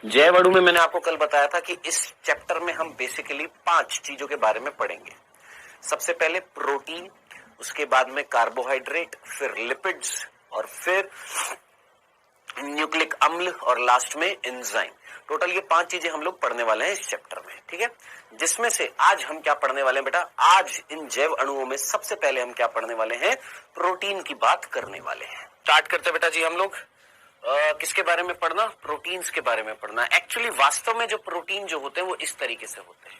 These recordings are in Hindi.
जैव अणु में मैंने आपको कल बताया था कि इस चैप्टर में हम बेसिकली 5 चीजों के बारे में पढ़ेंगे। सबसे पहले प्रोटीन, उसके बाद में कार्बोहाइड्रेट, फिर लिपिड्स और फिर न्यूक्लिक अम्ल और लास्ट में एंजाइम। टोटल ये 5 चीजें हम लोग पढ़ने वाले हैं इस चैप्टर में, ठीक है। जिसमें से आज हम क्या पढ़ने वाले हैं बेटा, आज इन जैव अणुओं में सबसे पहले हम क्या पढ़ने वाले हैं, प्रोटीन की बात करने वाले हैं। स्टार्ट करते हैं बेटा जी हम लोग। किसके बारे में पढ़ना, प्रोटीन्स के बारे में पढ़ना। एक्चुअली वास्तव में जो प्रोटीन जो होते हैं वो इस तरीके से होते हैं।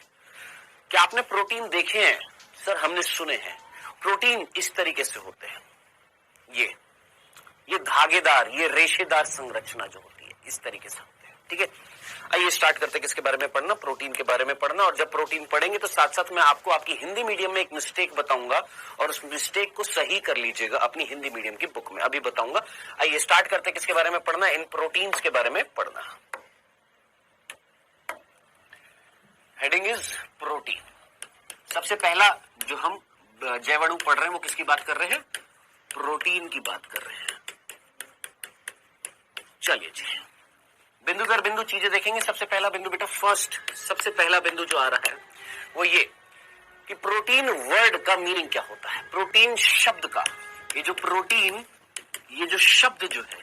क्या आपने प्रोटीन देखे हैं? सर हमने सुने हैं। प्रोटीन इस तरीके से होते हैं, ये धागेदार, ये रेशेदार संरचना जो होती है इस तरीके से होते हैं, ठीक है। आइए स्टार्ट करते हैं किसके बारे में पढ़ना, प्रोटीन के बारे में पढ़ना। और जब प्रोटीन पढ़ेंगे तो साथ साथ मैं आपको आपकी हिंदी मीडियम में एक मिस्टेक बताऊंगा और उस मिस्टेक को सही कर लीजिएगा अपनी हिंदी मीडियम की बुक में, अभी बताऊंगा। आइए स्टार्ट करते हैं किसके बारे में पढ़ना, इन प्रोटीन्स के बारे में पढ़ना। Heading is protein. सबसे पहला जो हम जैव अणु पढ़ रहे हैं वो किसकी बात कर रहे हैं, प्रोटीन की बात कर रहे हैं। चलिए जी, बिंदु दर बिंदु चीजें देखेंगे। सबसे पहला बिंदु बेटा, सबसे पहला बिंदु जो आ रहा है वो ये कि प्रोटीन वर्ड का मीनिंग क्या होता है। प्रोटीन शब्द का, ये जो प्रोटीन, ये जो शब्द जो है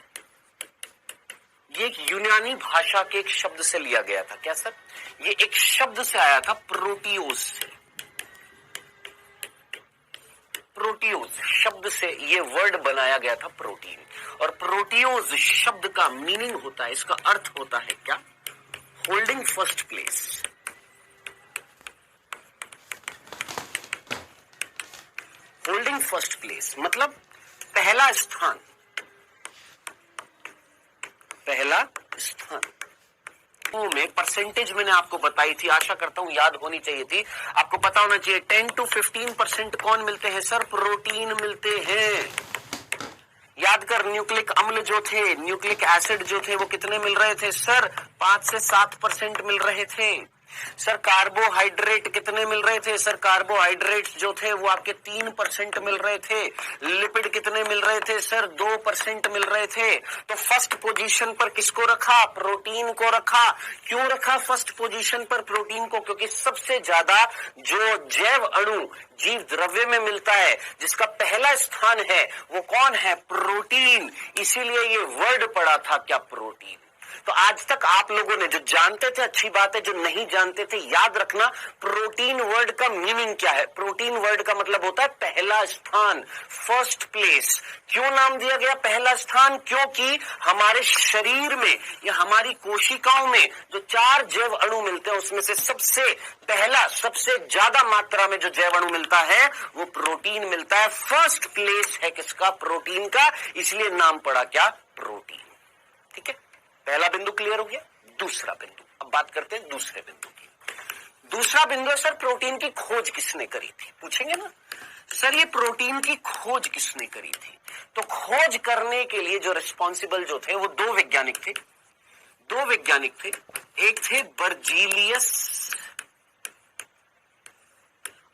ये एक यूनानी भाषा के एक शब्द से लिया गया था। क्या सर? ये एक शब्द से आया था, प्रोटियोस से। प्रोटियोस शब्द से ये वर्ड बनाया गया था प्रोटीन। और प्रोटियोस शब्द का मीनिंग होता है, इसका अर्थ होता है क्या, holding first place. Holding first place मतलब पहला स्थान, पहला स्थान। में परसेंटेज मैंने आपको बताई थी, आशा करता हूं याद होनी चाहिए थी, आपको पता होना चाहिए। 10 to 15% कौन मिलते हैं सर, प्रोटीन मिलते हैं। याद कर, न्यूक्लिक अम्ल जो थे, न्यूक्लिक एसिड जो थे वो कितने मिल रहे थे सर, 5 से 7% मिल रहे थे। सर कार्बोहाइड्रेट कितने मिल रहे थे, सर कार्बोहाइड्रेट जो थे वो आपके 3% मिल रहे थे। लिपिड कितने मिल रहे थे सर, 2% मिल रहे थे। तो फर्स्ट पोजीशन पर किसको रखा, प्रोटीन को रखा। क्यों रखा फर्स्ट पोजीशन पर प्रोटीन को, क्योंकि सबसे ज्यादा जो जैव अणु जीव द्रव्य में मिलता है जिसका पहला स्थान है वो कौन है, प्रोटीन। इसीलिए ये वर्ड पड़ा था क्या, प्रोटीन। तो आज तक आप लोगों ने जो जानते थे अच्छी बात है, जो नहीं जानते थे याद रखना, प्रोटीन वर्ड का मीनिंग क्या है। प्रोटीन वर्ड का मतलब होता है पहला स्थान, फर्स्ट प्लेस। क्यों नाम दिया गया पहला स्थान, क्योंकि हमारे शरीर में या हमारी कोशिकाओं में जो 4 जैव अणु मिलते हैं उसमें से सबसे पहला, सबसे ज्यादा मात्रा में जो जैव अणु मिलता है वो प्रोटीन मिलता है। फर्स्ट प्लेस है किसका, प्रोटीन का, इसलिए नाम पड़ा क्या, प्रोटीन। ठीक है, पहला बिंदु क्लियर हो गया। दूसरा बिंदु, अब बात करते हैं दूसरे बिंदु की। दूसरा बिंदु है सर, प्रोटीन की खोज किसने करी थी, पूछेंगे ना सर ये प्रोटीन की खोज किसने करी थी। तो खोज करने के लिए जो रिस्पॉन्सिबल जो थे वो 2 वैज्ञानिक थे। 2 वैज्ञानिक थे, एक थे बर्जीलियस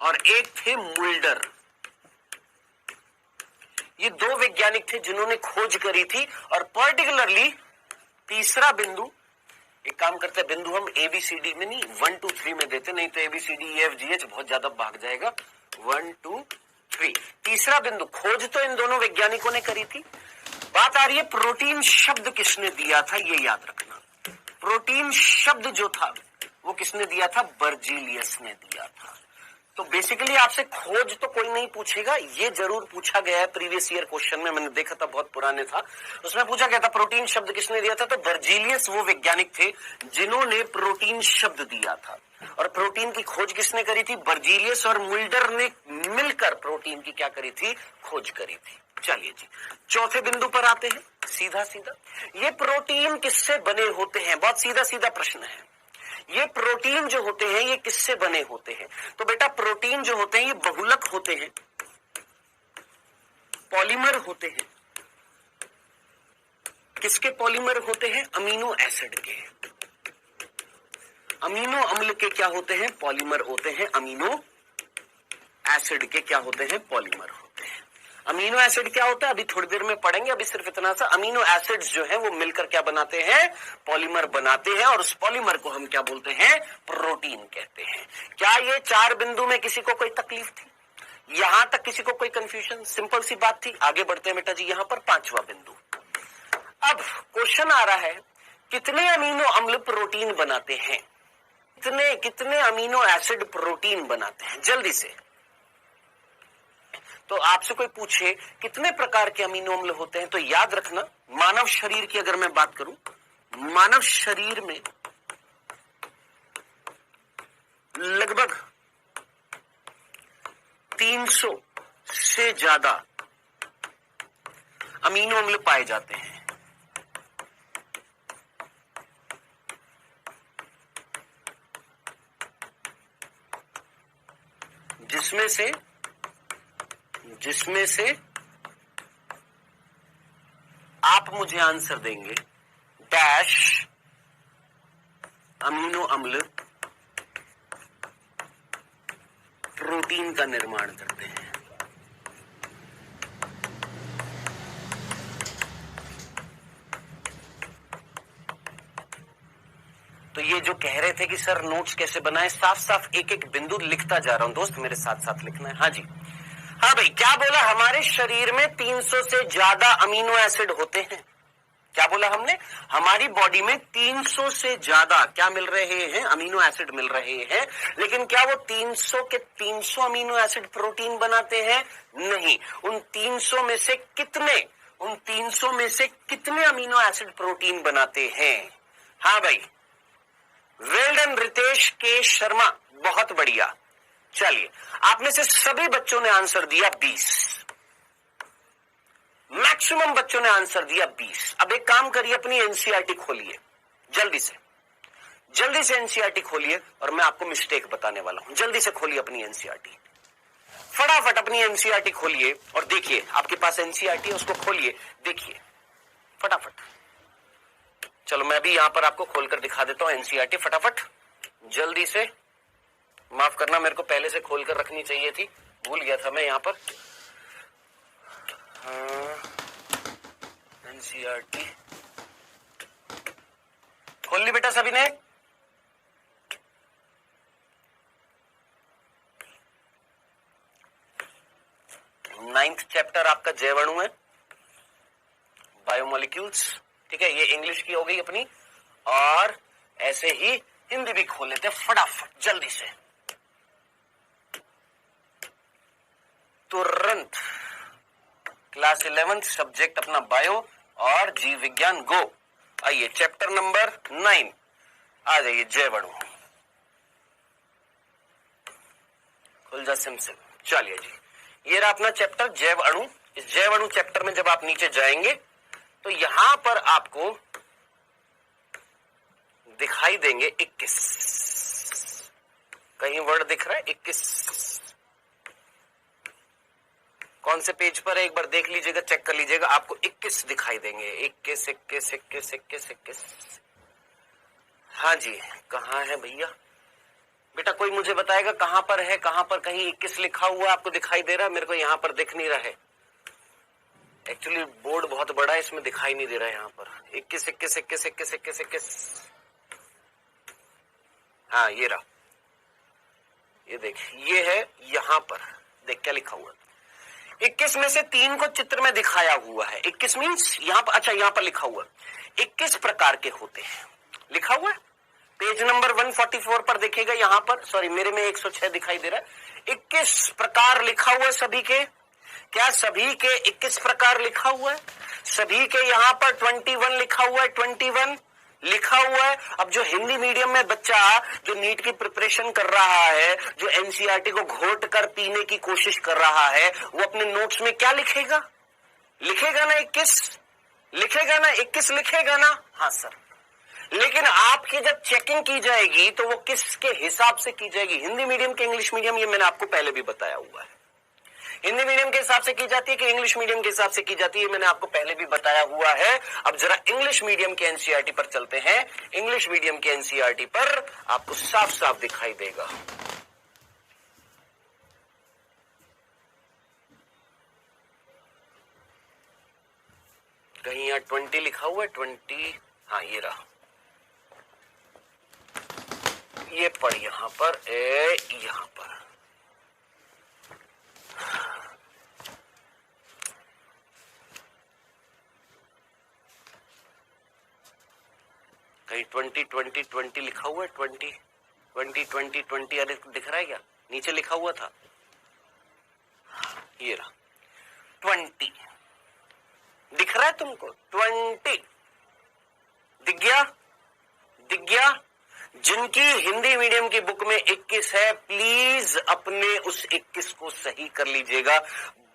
और एक थे मुल्डर। ये 2 वैज्ञानिक थे जिन्होंने खोज करी थी। और पर्टिकुलरली तीसरा बिंदु, एक काम करते हैं, बिंदु हम ABCD में नहीं 1 2 3 में देते, नहीं तो ABCDEFGH बहुत ज्यादा भाग जाएगा। 1 2 3 तीसरा बिंदु, खोज तो इन दोनों वैज्ञानिकों ने करी थी। बात आ रही है प्रोटीन शब्द किसने दिया था, ये याद रखना। प्रोटीन शब्द जो था वो किसने दिया था, बर्जीलियस ने दिया था। तो बेसिकली आपसे खोज तो कोई नहीं पूछेगा, ये जरूर पूछा गया है प्रीवियस ईयर क्वेश्चन में, मैंने देखा था बहुत पुराने था, उसमें पूछा गया था प्रोटीन शब्द किसने दिया था। तो बर्जीलियस वो वैज्ञानिक थे जिन्होंने प्रोटीन शब्द दिया था। और प्रोटीन की खोज किसने करी थी, बर्जीलियस और मुल्डर ने मिलकर प्रोटीन की क्या करी थी, खोज करी थी। चलिए जी, चौथे बिंदु पर आते हैं। सीधा सीधा, ये प्रोटीन किससे बने होते हैं, बहुत सीधा सीधा प्रश्न है। ये प्रोटीन जो होते हैं ये किससे बने होते हैं। तो बेटा प्रोटीन जो होते हैं ये बहुलक होते हैं, पॉलीमर होते हैं। किसके पॉलीमर होते हैं, अमीनो एसिड के। अमीनो अम्ल के क्या होते हैं, पॉलीमर होते हैं। अमीनो एसिड के क्या होते हैं, पॉलीमर होते हैं। अमीनो एसिड क्या होता है अभी थोड़ी देर में पढ़ेंगे, अभी सिर्फ इतना सा, अमीनो एसिड्स जो है वो मिलकर क्या बनाते हैं, पॉलीमर बनाते हैं, और उस पॉलीमर को हम क्या बोलते हैं, प्रोटीन कहते हैं। क्या ये 4 बिंदु में किसी को कोई तकलीफ थी? यहां तक किसी को कोई कंफ्यूजन? सिंपल सी बात थी। आगे बढ़ते हैं बेटा जी, यहां पर 5वां बिंदु। अब क्वेश्चन आ रहा है, कितने अमीनो अम्ल प्रोटीन बनाते हैं, कितने कितने अमीनो एसिड प्रोटीन बनाते हैं, जल्दी से। तो आपसे कोई पूछे कितने प्रकार के अमीनो अम्ल होते हैं, तो याद रखना, मानव शरीर की अगर मैं बात करूं, मानव शरीर में लगभग 300 से ज्यादा अमीनो अम्ल पाए जाते हैं। जिसमें से आप मुझे आंसर देंगे, डैश अमीनो अम्ल प्रोटीन का निर्माण करते हैं। तो ये जो कह रहे थे कि सर नोट्स कैसे बनाए, साफ साफ एक एक बिंदु लिखता जा रहा हूं दोस्त, मेरे साथ साथ लिखना है। हाँ जी, हाँ भाई, क्या बोला, हमारे शरीर में 300 से ज्यादा अमीनो एसिड होते हैं। क्या बोला हमने, हमारी बॉडी में 300 से ज्यादा क्या मिल रहे हैं, अमीनो एसिड मिल रहे हैं। लेकिन क्या वो 300 के 300 अमीनो एसिड प्रोटीन बनाते हैं? नहीं। उन 300 में से कितने, उन 300 में से कितने अमीनो एसिड प्रोटीन बनाते हैं? हाँ भाई, वेल डन रितेश के शर्मा, बहुत बढ़िया। चलिए, आप में से सभी बच्चों ने आंसर दिया 20, मैक्सिमम बच्चों ने आंसर दिया 20। अब एक काम करिए, अपनी एनसीईआरटी खोलिए, जल्दी से एनसीईआरटी खोलिए, और मैं आपको मिस्टेक बताने वाला हूं। जल्दी से खोलिए अपनी एनसीईआरटी, फटाफट अपनी एनसीईआरटी खोलिए और देखिए, आपके पास एनसीईआरटी है, उसको खोलिए, देखिए फटाफट। चलो मैं भी यहां पर आपको खोलकर दिखा देता हूं एनसीईआरटी, फटाफट जल्दी से। माफ करना, मेरे को पहले से खोलकर रखनी चाहिए थी, भूल गया था मैं यहां पर। एनसीईआरटी खोल ली बेटा सभी ने? 9th चैप्टर आपका जैवाणु है, बायोमोलिक्यूल्स, ठीक है, ये इंग्लिश की हो गई अपनी। और ऐसे ही हिंदी भी खोल लेते हैं फटाफट जल्दी से, तुरंत। क्लास 11th सब्जेक्ट अपना बायो और जीव विज्ञान, गो। आइए चैप्टर नंबर 9, आ जाइए, जैवाणु। खुल जा सिम। चलिए जी, ये रहा अपना चैप्टर जैवाणु। इस जैवाणु चैप्टर में जब आप नीचे जाएंगे तो यहां पर आपको दिखाई देंगे 21, कहीं वर्ड दिख रहा है 21, कौन से पेज पर है एक बार देख लीजिएगा, चेक कर लीजिएगा, आपको 21 दिखाई देंगे। 21 21 21 21 21। हाँ जी, कहाँ है भैया? बेटा कोई मुझे बताएगा कहां पर है, कहां पर कहीं 21 लिखा हुआ आपको दिखाई दे रहा है? मेरे को यहां पर दिख नहीं रहा है, एक्चुअली बोर्ड बहुत बड़ा है, इसमें दिखाई नहीं दे रहा है यहां पर। 21 21 21 21 21 21। हाँ ये रहा, ये देख, ये है यहां पर, देख क्या लिखा हुआ है। 21 में से 3 को चित्र में दिखाया हुआ है। 21 मीन्स यहां पर, अच्छा यहां पर लिखा हुआ 21 प्रकार के होते हैं, लिखा हुआ है पेज नंबर 144 पर देखिएगा। यहां पर, सॉरी मेरे में 106 दिखाई दे रहा है। 21 प्रकार लिखा हुआ है सभी के। क्या सभी के 21 प्रकार लिखा हुआ है? सभी के यहाँ पर 21 लिखा हुआ है, 21 लिखा हुआ है। अब जो हिंदी मीडियम में बच्चा जो नीट की प्रिपरेशन कर रहा है, जो एनसीईआरटी को घोट कर पीने की कोशिश कर रहा है, वो अपने नोट्स में क्या लिखेगा? लिखेगा ना 21, लिखेगा ना 21, लिखेगा ना? हाँ सर। लेकिन आपकी जब चेकिंग की जाएगी तो वो किसके हिसाब से की जाएगी? हिंदी मीडियम के इंग्लिश मीडियम, ये मैंने आपको पहले भी बताया हुआ है। हिंदी मीडियम के हिसाब से की जाती है कि इंग्लिश मीडियम के हिसाब से की जाती है, मैंने आपको पहले भी बताया हुआ है। अब जरा इंग्लिश मीडियम के एनसीईआरटी पर चलते हैं। इंग्लिश मीडियम के एनसीईआरटी पर आपको साफ साफ दिखाई देगा। कहीं यहाँ 20 लिखा हुआ है, 20, हाँ ये रहा, ये पढ़ यहां पर, यहां पर कहीं 20 लिखा हुआ है, 20 अरे दिख रहा है क्या? नीचे लिखा हुआ था, ये रहा 20 दिख रहा है तुमको? 20 दिख गया? दिख गया? जिनकी हिंदी मीडियम की बुक में 21 है, प्लीज अपने उस 21 को सही कर लीजिएगा।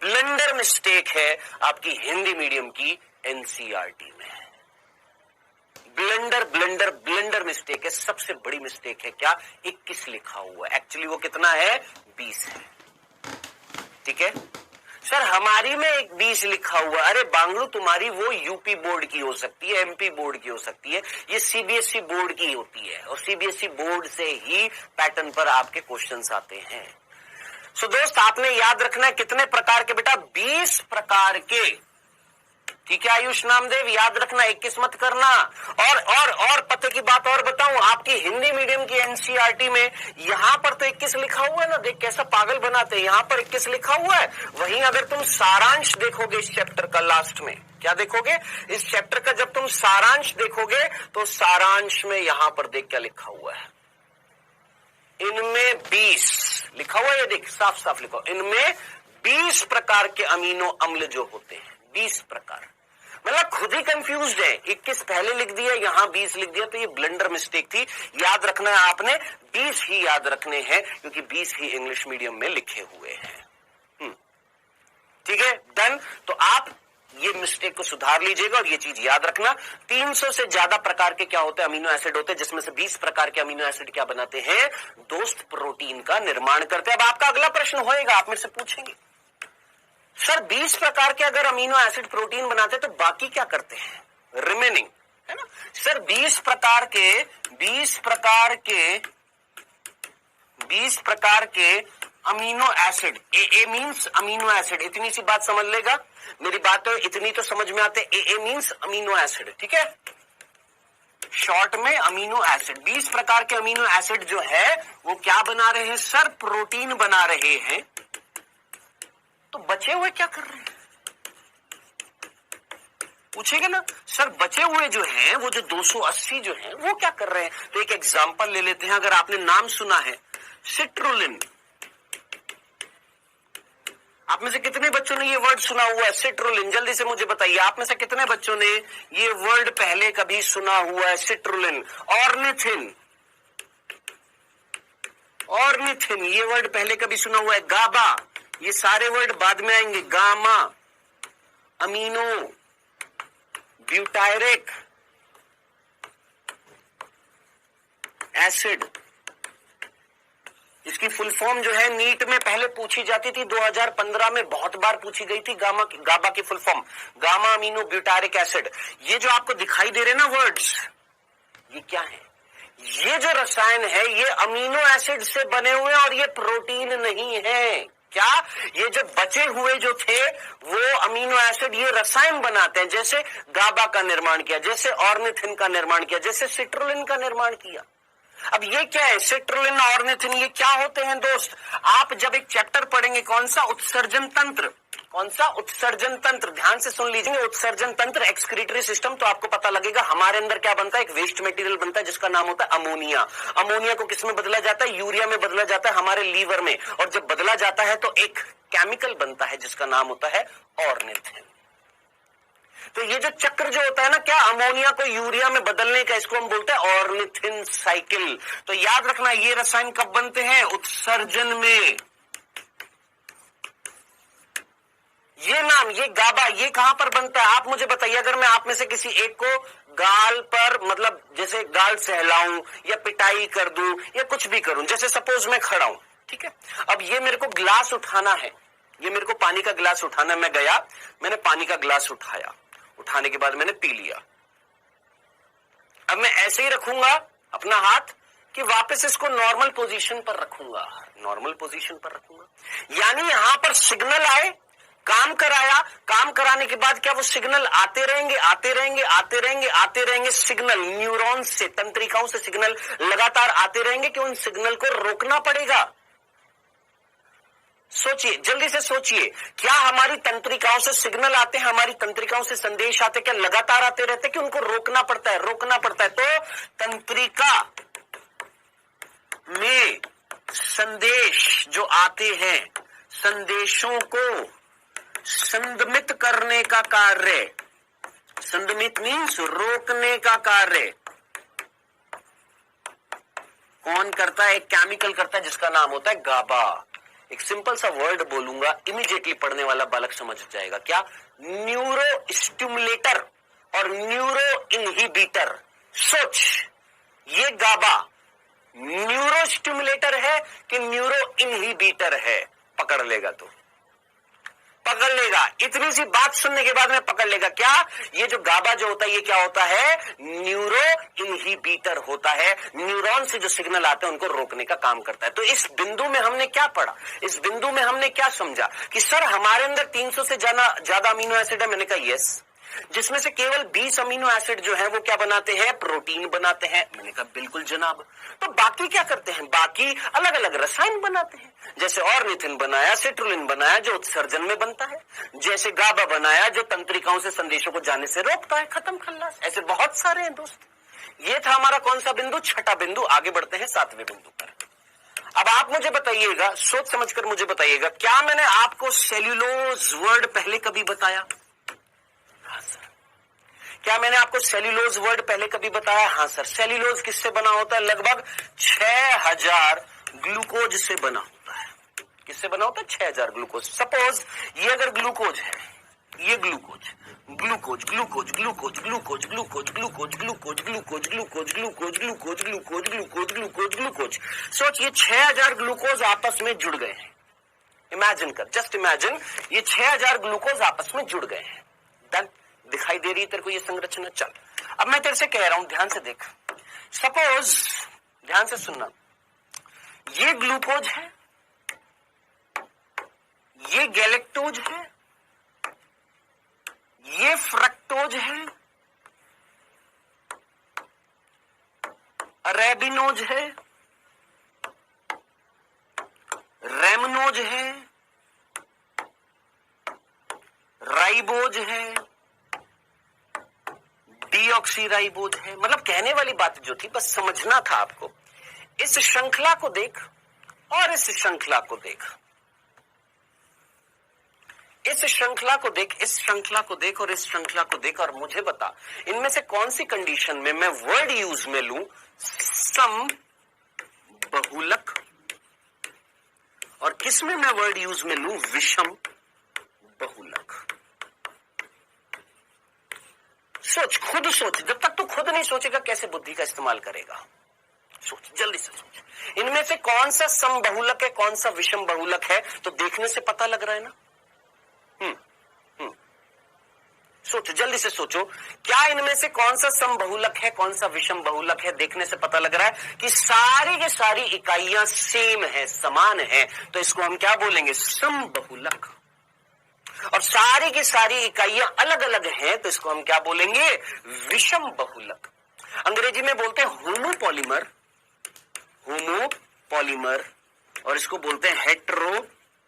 ब्लंडर मिस्टेक है आपकी हिंदी मीडियम की एनसीईआरटी में। ब्लंडर मिस्टेक है, सबसे बड़ी मिस्टेक है। क्या? 21 लिखा हुआ है, एक्चुअली वो कितना है? 20 है। ठीक है सर, हमारी में 20 लिखा हुआ। अरे बांगलू, तुम्हारी वो यूपी बोर्ड की हो सकती है, एमपी बोर्ड की हो सकती है, ये सीबीएसई बोर्ड की होती है, और सीबीएसई बोर्ड से ही पैटर्न पर आपके क्वेश्चंस आते हैं। सो दोस्त, आपने याद रखना है कितने प्रकार के बेटा? 20 प्रकार के। ठीक है आयुष नामदेव, याद रखना, 21 मत करना। और पते की बात और बताऊं, आपकी हिंदी मीडियम की एनसीईआरटी में यहां पर तो 21 लिखा हुआ है ना, देख कैसा पागल बनाते हैं, यहां पर 21 लिखा हुआ है। वहीं अगर तुम सारांश देखोगे इस चैप्टर का, लास्ट में क्या देखोगे? इस चैप्टर का जब तुम सारांश देखोगे तो सारांश में यहां पर देख क्या लिखा हुआ है, इनमें 20 लिखा हुआ है, देख साफ साफ लिखा, इनमें 20 प्रकार के अमीनो अम्ल जो होते हैं, 20 प्रकार। मतलब खुद ही कंफ्यूज्ड है, 21 पहले लिख दिया, यहां 20 लिख दिया, तो ये ब्लंडर मिस्टेक थी। याद रखना है आपने, 20 ही याद रखने हैं, क्योंकि 20 ही इंग्लिश मीडियम में लिखे हुए हैं। ठीक है, डन। तो आप ये मिस्टेक को सुधार लीजिएगा और ये चीज याद रखना। 300 से ज्यादा प्रकार के क्या होते हैं? अमीनो एसिड होते हैं, जिसमें से 20 प्रकार के अमीनो एसिड क्या बनाते हैं? दोस्त प्रोटीन का निर्माण करते हैं। अब आपका अगला प्रश्न होएगा, आप मेरे से पूछेंगे, सर 20 प्रकार के अगर अमीनो एसिड प्रोटीन बनाते हैं तो बाकी क्या करते हैं? रिमेनिंग, है ना सर? 20 प्रकार के अमीनो एसिड, ए मींस अमीनो एसिड, इतनी सी बात समझ लेगा मेरी बात, तो इतनी तो समझ में आते, ए मींस अमीनो एसिड। ठीक है, शॉर्ट में अमीनो एसिड। 20 प्रकार के अमीनो एसिड जो है वो क्या बना रहे हैं? सर प्रोटीन बना रहे हैं। तो बचे हुए क्या कर रहे हैं? पूछेगा ना सर, बचे हुए जो हैं, वो जो 280 जो हैं, वो क्या कर रहे हैं? तो एक एग्जांपल ले लेते हैं। अगर आपने नाम सुना है सिट्रुलिन, आप में से कितने बच्चों ने ये वर्ड सुना हुआ है सिट्रुलिन? जल्दी से मुझे बताइए, आप में से कितने बच्चों ने ये वर्ड पहले कभी सुना हुआ है सिट्रुलिन? ऑर्निथिन, ये वर्ड पहले कभी सुना हुआ है? गाबा, ये सारे वर्ड बाद में आएंगे, गामा, अमीनो, ब्यूटायरिक एसिड। इसकी फुल फॉर्म जो है नीट में पहले पूछी जाती थी, 2015 में बहुत बार पूछी गई थी। गाबा की full form gamma amino butyric acid. ये जो आपको दिखाई दे रहे ना वर्ड्स, ये क्या है? ये जो रसायन है ये अमीनो एसिड से बने हुए हैं और ये प्रोटीन नहीं है। क्या? ये जो बचे हुए जो थे वो अमीनो एसिड ये रसायन बनाते हैं, जैसे गाबा का निर्माण किया, जैसे ऑर्निथिन का निर्माण किया, जैसे सिट्रुलिन का निर्माण किया। अब ये क्या है? सिट्रुलिन, ऑर्निथिन, ये क्या होते हैं दोस्त? आप जब एक चैप्टर पढ़ेंगे, कौन सा? उत्सर्जन तंत्र। कौन सा? उत्सर्जन तंत्र। ध्यान से सुन लीजिए, उत्सर्जन तंत्र, एक्सक्रीटरी सिस्टम, तो आपको पता लगेगा हमारे अंदर क्या बनता है। एक वेस्ट मटेरियल बनता है जिसका नाम होता है अमोनिया। अमोनिया को किस में बदला जाता है? यूरिया में बदला जाता है, हमारे लीवर में। और जब बदला जाता है तो एक केमिकल बनता है जिसका नाम होता है ऑर्निथिन। तो ये जो चक्र जो होता है ना, क्या अमोनिया को यूरिया में बदलने का, इसको हम बोलते हैं ऑर्निथिन साइकिल। तो याद रखना, ये रसायन कब बनते हैं? उत्सर्जन में। ये नाम, ये गाबा, ये कहां पर बनता है? आप मुझे बताइए। अगर मैं आप में से किसी एक को गाल पर, मतलब जैसे गाल सहलाऊं या पिटाई कर दूं या कुछ भी करूं, जैसे सपोज मैं खड़ा हूं, ठीक है, अब ये मेरे को ग्लास उठाना है, ये मेरे को पानी का गिलास उठाना है। मैं गया, मैंने पानी का गिलास उठाया, उठाने के बाद मैंने पी लिया। अब मैं ऐसे ही रखूंगा अपना हाथ कि वापस इसको नॉर्मल पोजीशन पर रखूंगा, नॉर्मल पोजीशन पर रखूंगा। यानी यहां पर सिग्नल आए काम कराया, काम कराने के बाद क्या वो सिग्नल आते रहेंगे, आते रहेंगे, आते रहेंगे, आते रहेंगे, सिग्नल न्यूरॉन्स से, तंत्रिकाओं से सिग्नल लगातार आते रहेंगे कि उन सिग्नल को रोकना पड़ेगा। सोचिए, जल्दी से सोचिए, क्या हमारी तंत्रिकाओं से सिग्नल आते हैं, हमारी तंत्रिकाओं से संदेश आते, क्या लगातार आते रहते कि उनको रोकना पड़ता है, रोकना पड़ता है। तो तंत्रिका में संदेश जो आते हैं, संदेशों को संदमित करने का कार्य, संदमित मीन्स रोकने का कार्य कौन करता है? एक केमिकल करता है जिसका नाम होता है गाबा। एक सिंपल सा वर्ड बोलूंगा, इमीडिएटली पढ़ने वाला बालक समझ जाएगा। क्या? न्यूरो स्टिमुलेटर और न्यूरो इनहिबिटर। सोच, ये गाबा न्यूरो स्टिमुलेटर है कि न्यूरो इनहिबिटर है? पकड़ लेगा तो पकड़ लेगा, इतनी सी बात सुनने के बाद में पकड़ लेगा। क्या? ये जो गाबा जो होता है, ये क्या होता है? न्यूरो इनहिबिटर होता है। न्यूरॉन से जो सिग्नल आते हैं उनको रोकने का काम करता है। तो इस बिंदु में हमने क्या पढ़ा, इस बिंदु में हमने क्या समझा कि सर हमारे अंदर 300 से ज्यादा अमीनो एसिड है। मैंने कहा यस, जिसमें से केवल 20 अमीनो एसिड जो है वो क्या बनाते हैं? प्रोटीन बनाते हैं। मैंने कहा बिल्कुल जनाब। तो बाकी क्या करते हैं? बाकी अलग अलग रसायन बनाते हैं। जैसे ऑर्निथिन बनाया, सिट्रुलिन बनाया जो उत्सर्जन में बनता है, जैसे गाबा बनाया जो तंत्रिकाओं से संदेशों को जाने से रोकता है। खत्म खल्लास। ऐसे बहुत सारे हैं दोस्त। ये था हमारा कौन सा बिंदु? छठा बिंदु। आगे बढ़ते हैं 7वें बिंदु पर। अब आप मुझे बताइएगा, सोच समझकर मुझे बताइएगा, क्या मैंने आपको सेल्यूलोज वर्ड पहले कभी बताया? क्या मैंने आपको सेल्यूलोज वर्ड पहले कभी बताया? हाँ सर। सेल्यूलोज किससे बना होता है? लगभग 6000 ग्लूकोज से बना होता है। किससे बना होता है? 6000 ग्लूकोज। सपोज ये अगर ग्लूकोज है, ये glucose, glucose glucose glucose glucose glucose glucose glucose glucose glucose glucose glucose glucose glucose glucose glucose. सोच, ये 6000 ग्लूकोज आपस में जुड़ गए हैं। इमेजिन कर, जस्ट इमेजिन, ये 6000 ग्लूकोज आपस में जुड़ गए हैं। डन? दिखाई दे रही है तेरे को ये संरचना? चल, अब मैं तेरे से कह रहा हूं, ध्यान से देख। सपोज, ध्यान से सुनना, ये ग्लूकोज है, ये गैलेक्टोज है, ये फ्रक्टोज है, अरेबिनोज है, रेमनोज है, राइबोज है, डीऑक्सीराइबोज है। मतलब कहने वाली बात जो थी, बस समझना था आपको। इस श्रृंखला को देख और इस श्रृंखला को देख, इस श्रृंखला को देख, इस श्रृंखला को देख और इस श्रृंखला को देख, और मुझे बता इनमें से कौन सी कंडीशन में मैं वर्ड यूज में लूं सम बहुलक, और किस में मैं वर्ड यूज में लूं विषम बहुलक। सोच, खुद सोच। जब तक तू खुद नहीं सोचेगा कैसे बुद्धि का इस्तेमाल करेगा? सोच, जल्दी से सोच। इनमें से कौन सा सम बहुलक है, कौन सा विषम बहुलक है? तो देखने से पता लग रहा है ना। सोचो, जल्दी से सोचो, क्या इनमें से कौन सा सम बहुलक है, कौन सा विषम बहुलक है? देखने से पता लग रहा है कि सारी की सारी इकाइयां सेम है, समान है, तो इसको हम क्या बोलेंगे? सम बहुलक। और सारी की सारी इकाइयां अलग अलग हैं, तो इसको हम क्या बोलेंगे? विषम बहुलक। अंग्रेजी में बोलते हैं होमोपॉलीमर, होमोपॉलीमर, और इसको बोलते हैं हेटेरोपॉलीमर।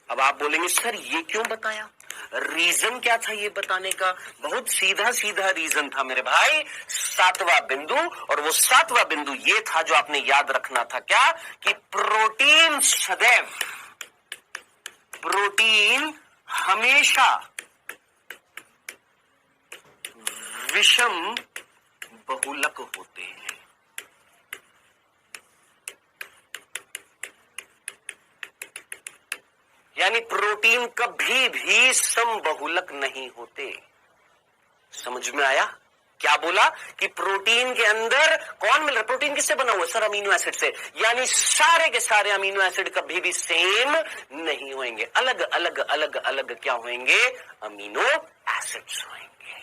अब आप बोलेंगे सर ये क्यों बताया? रीजन क्या था ये बताने का? बहुत सीधा सीधा रीजन था मेरे भाई, 7वां बिंदु। और वो 7वां बिंदु ये था जो आपने याद रखना था। क्या? कि प्रोटीन सदैव, प्रोटीन हमेशा विषम बहुलक होते हैं। यानी प्रोटीन कभी भी समबहुलक नहीं होते। समझ में आया? क्या बोला कि प्रोटीन के अंदर कौन मिल रहा है? प्रोटीन किससे बना हुआ है? सर अमीनो एसिड से। यानी सारे के सारे अमीनो एसिड कभी भी सेम नहीं होंगे, अलग अलग अलग अलग क्या होंगे? अमीनो एसिड्स होंगे।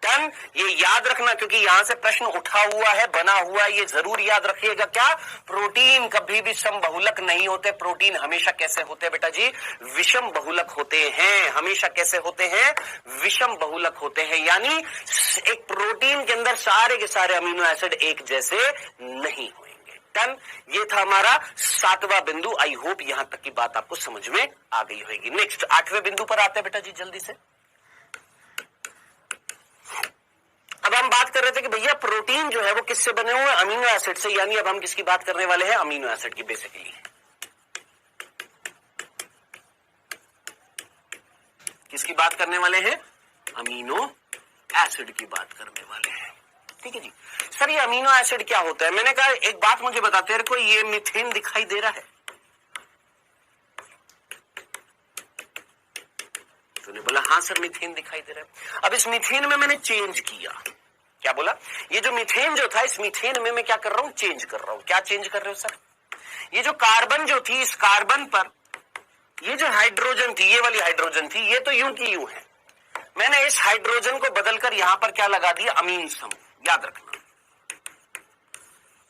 डन। ये याद रखना क्योंकि यहां से प्रश्न उठा हुआ है, बना हुआ है, ये जरूर याद रखिएगा। क्या? प्रोटीन कभी भी समबहुलक नहीं होते। प्रोटीन हमेशा कैसे होते हैं बेटा जी? विषम बहुलक होते हैं। हमेशा कैसे होते हैं? विषम बहुलक होते हैं। यानी एक प्रोटीन के अंदर सारे के सारे अमीनो एसिड एक जैसे नहीं होंगे। डन। ये था हमारा 7वां बिंदु। आई होप यहां तक की बात आपको समझ में आ गई होगी। नेक्स्ट 8वें बिंदु पर आते हैं बेटा जी जल्दी से। अब हम बात कर रहे थे कि भैया प्रोटीन जो है वो किससे बने हुए हैं? अमीनो एसिड से। यानी अब हम किसकी बात करने वाले हैं? अमीनो एसिड की। बेसिकली किसकी बात करने वाले हैं? अमीनो एसिड की बात करने वाले हैं। ठीक है जी। सर ये अमीनो एसिड क्या होता है? मैंने कहा एक बात मुझे बताते हैं, कोई ये मीथेन दिखाई दे रहा है? तूने बोला हाँ सर मीथेन दिखाई दे रहा है। अब इस मीथेन में मैंने चेंज किया। क्या बोला? ये जो मीथेन जो था, इस मीथेन में मैं क्या कर रहा हूं? चेंज कर रहा हूं। क्या चेंज कर रहे हो सर? ये जो कार्बन जो थी, इस कार्बन पर ये जो हाइड्रोजन थी, ये वाली हाइड्रोजन थी, ये तो यूं की यूं है। मैंने इस हाइड्रोजन को बदलकर यहां पर क्या लगा दिया? अमीन समूह। याद रखना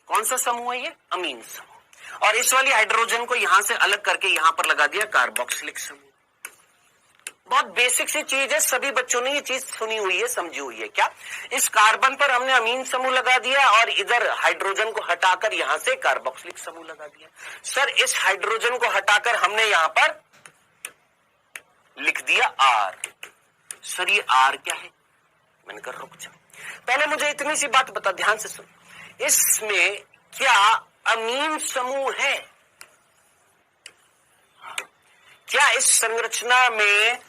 कौन सा समूह है ये? अमीन समूह। और इस वाली हाइड्रोजन को यहां से अलग करके यहां पर लगा दिया कार्बोक्सिलिक समूह। बहुत बेसिक सी चीज है, सभी बच्चों ने ये चीज सुनी हुई है, समझी हुई है। क्या? इस कार्बन पर हमने अमीन समूह लगा दिया और इधर हाइड्रोजन को हटाकर यहां से कार्बोक्सिलिक समूह लगा दिया। सर इस हाइड्रोजन को हटाकर हमने यहां पर लिख दिया आर। सर ये आर क्या है? मैंने कहा रुक जा, पहले मुझे इतनी सी बात बता, ध्यान से सुन। इसमें क्या अमीन समूह है? क्या इस संरचना में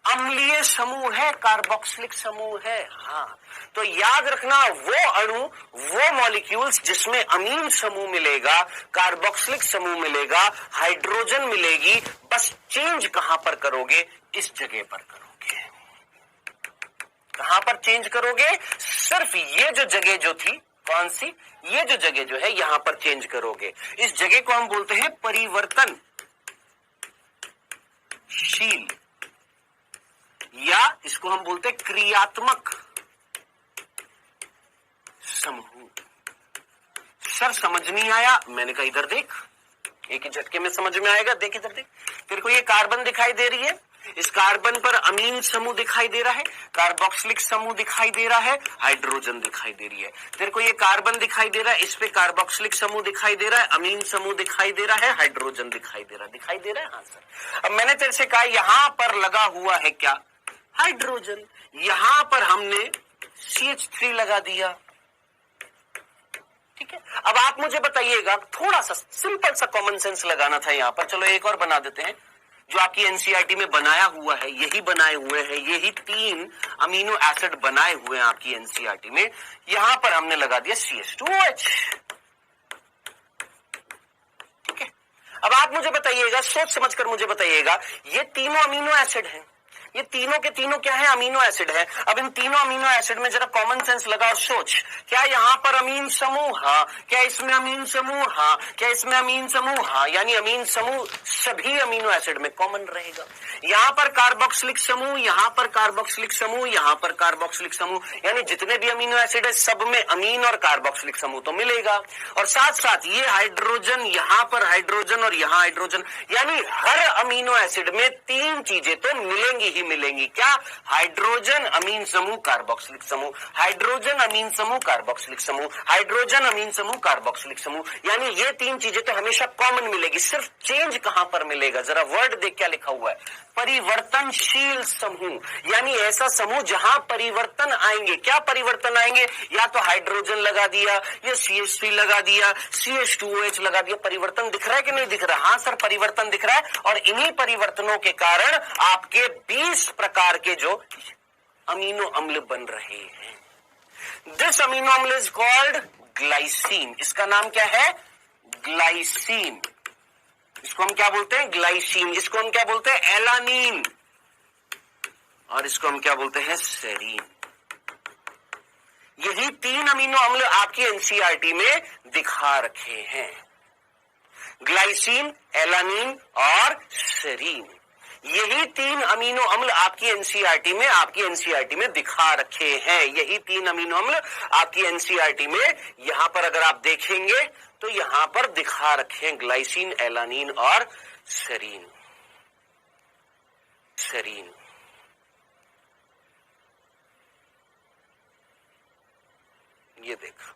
अम्लीय समूह है? कार्बोक्सिलिक समूह है। हाँ, तो याद रखना वो अणु, वो मॉलिक्यूल्स जिसमें अमीन समूह मिलेगा, कार्बोक्सिलिक समूह मिलेगा, हाइड्रोजन मिलेगी, बस चेंज कहां पर करोगे? इस जगह पर करोगे। कहां पर चेंज करोगे? सिर्फ ये जो जगह जो थी, कौन सी? ये जो जगह जो है यहां पर चेंज करोगे। इस जगह को हम बोलते हैं परिवर्तनशील, या इसको हम बोलते हैं क्रियात्मक समूह। सर समझ नहीं आया। मैंने कहा इधर देख, एक ही झटके में समझ में आएगा। देख इधर देख, तेरे को ये कार्बन दिखाई दे रही है, इस कार्बन पर अमीन समूह दिखाई दे रहा है, कार्बोक्सिलिक समूह दिखाई दे रहा है, हाइड्रोजन दिखाई दे रही है। तेरे को ये कार्बन दिखाई दे रहा है, इस पे कार्बोक्सिलिक समूह दिखाई दे रहा है, अमीन समूह दिखाई दे रहा है, हाइड्रोजन दिखाई दे रहा है। दिखाई दे रहा है? हाँ सर। अब मैंने तेरे से कहा यहां पर लगा हुआ है क्या? हाइड्रोजन। यहां पर हमने CH3 लगा दिया। ठीक है। अब आप मुझे बताइएगा, थोड़ा सा सिंपल सा कॉमन सेंस लगाना था यहां पर। चलो एक और बना देते हैं, जो आपकी एनसीईआरटी में बनाया हुआ है, यही बनाए हुए हैं, यही 3 अमीनो एसिड बनाए हुए हैं आपकी एनसीईआरटी में। यहां पर हमने लगा दिया CH2OH। ठीक है। अब आप मुझे बताइएगा, सोच समझकर मुझे बताइएगा, ये तीनों अमीनो एसिड हैं, ये तीनों के तीनों क्या है? अमीनो एसिड है। अब इन तीनों अमीनो एसिड में जरा कॉमन सेंस लगा और सोच, क्या यहां पर अमीन समूह? हाँ। क्या इसमें अमीन समूह? हाँ। क्या इसमें अमीन समूह? हाँ। यानी अमीन समूह सभी अमीनो एसिड में कॉमन रहेगा। यहां पर कार्बोक्सिलिक समूह, यहां पर कार्बोक्सिलिक समूह, यहां पर कार्बोक्सिलिक समूह, यानी जितने भी अमीनो एसिड है सब में अमीन और कार्बोक्सिलिक समूह तो मिलेगा। और साथ साथ ये हाइड्रोजन, यहां पर हाइड्रोजन और यहां हाइड्रोजन, यानी हर अमीनो एसिड में 3 चीजें तो मिलेंगी ही मिलेंगी। क्या? हाइड्रोजन, अमीन समूह, कार्बोक्सिलिक समूह, हाइड्रोजन, अमीन समूह, कार्बोक्सिलिक समूह, हाइड्रोजन, अमीन समूह, कार्बोक्सिलिक समूह, यानी ये 3 चीजें तो हमेशा कॉमन मिलेगी। सिर्फ चेंज कहां पर मिलेगा? जरा वर्ड देख क्या लिखा हुआ है, परिवर्तनशील समूह, यानी ऐसा समूह जहां परिवर्तन आएंगे। क्या परिवर्तन आएंगे? या तो हाइड्रोजन लगा दिया, या CH3 लगा दिया, CH2OH लगा दिया। परिवर्तन दिख रहा है कि नहीं दिख रहा? हाँ सर परिवर्तन दिख रहा है। और इन्हीं परिवर्तनों के कारण आपके 20 प्रकार के जो अमीनो अम्ल बन रहे हैं। दिस अमीनो अम्ल इज कॉल्ड ग्लाइसीन। इसका नाम क्या है? ग्लाइसीन। इसको हम क्या बोलते हैं? ग्लाइसीन। इसको हम क्या बोलते हैं? एलानीन। और इसको हम क्या बोलते हैं? सेरीन। यही 3 अमीनो अम्ल आपकी एनसीईआरटी में दिखा रखे हैं, ग्लाइसीन, एलानीन और सेरीन। यही 3 अमीनो अम्ल आपकी एनसीईआरटी में दिखा रखे हैं। यही 3 अमीनो अम्ल आपकी एनसीईआरटी में यहां पर अगर आप देखेंगे तो यहां पर दिखा रखे हैं, ग्लाइसिन, एलानिन और सेरीन। ये देखो,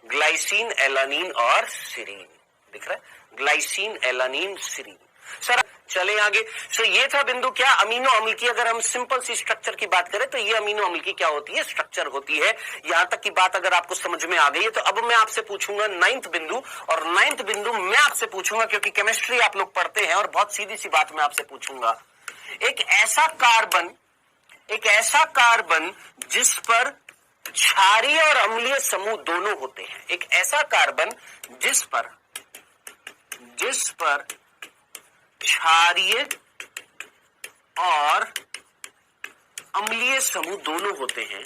ग्लाइसिन, एलानिन और सेरीन दिख रहा है, ग्लाइसिन, एलानिन, सेरीन। सर चले आगे। सो ये था बिंदु क्या, अमीनो अम्ल की। अगर हम सिंपल सी स्ट्रक्चर की बात करें तो ये अमीनो अम्ल की क्या होती है, स्ट्रक्चर होती है। यहां तक की बात अगर आपको समझ में आ गई है तो अब मैं आपसे पूछूंगा 9th बिंदु, और 9th बिंदु मैं आपसे पूछूंगा, क्योंकि केमिस्ट्री आप लोग पढ़ते हैं, और बहुत सीधी सी बात मैं आपसे पूछूंगा, एक ऐसा कार्बन जिस पर क्षारीय और अम्लीय समूह दोनों होते हैं। एक ऐसा कार्बन जिस पर क्षारीय और अम्लीय समूह दोनों होते हैं,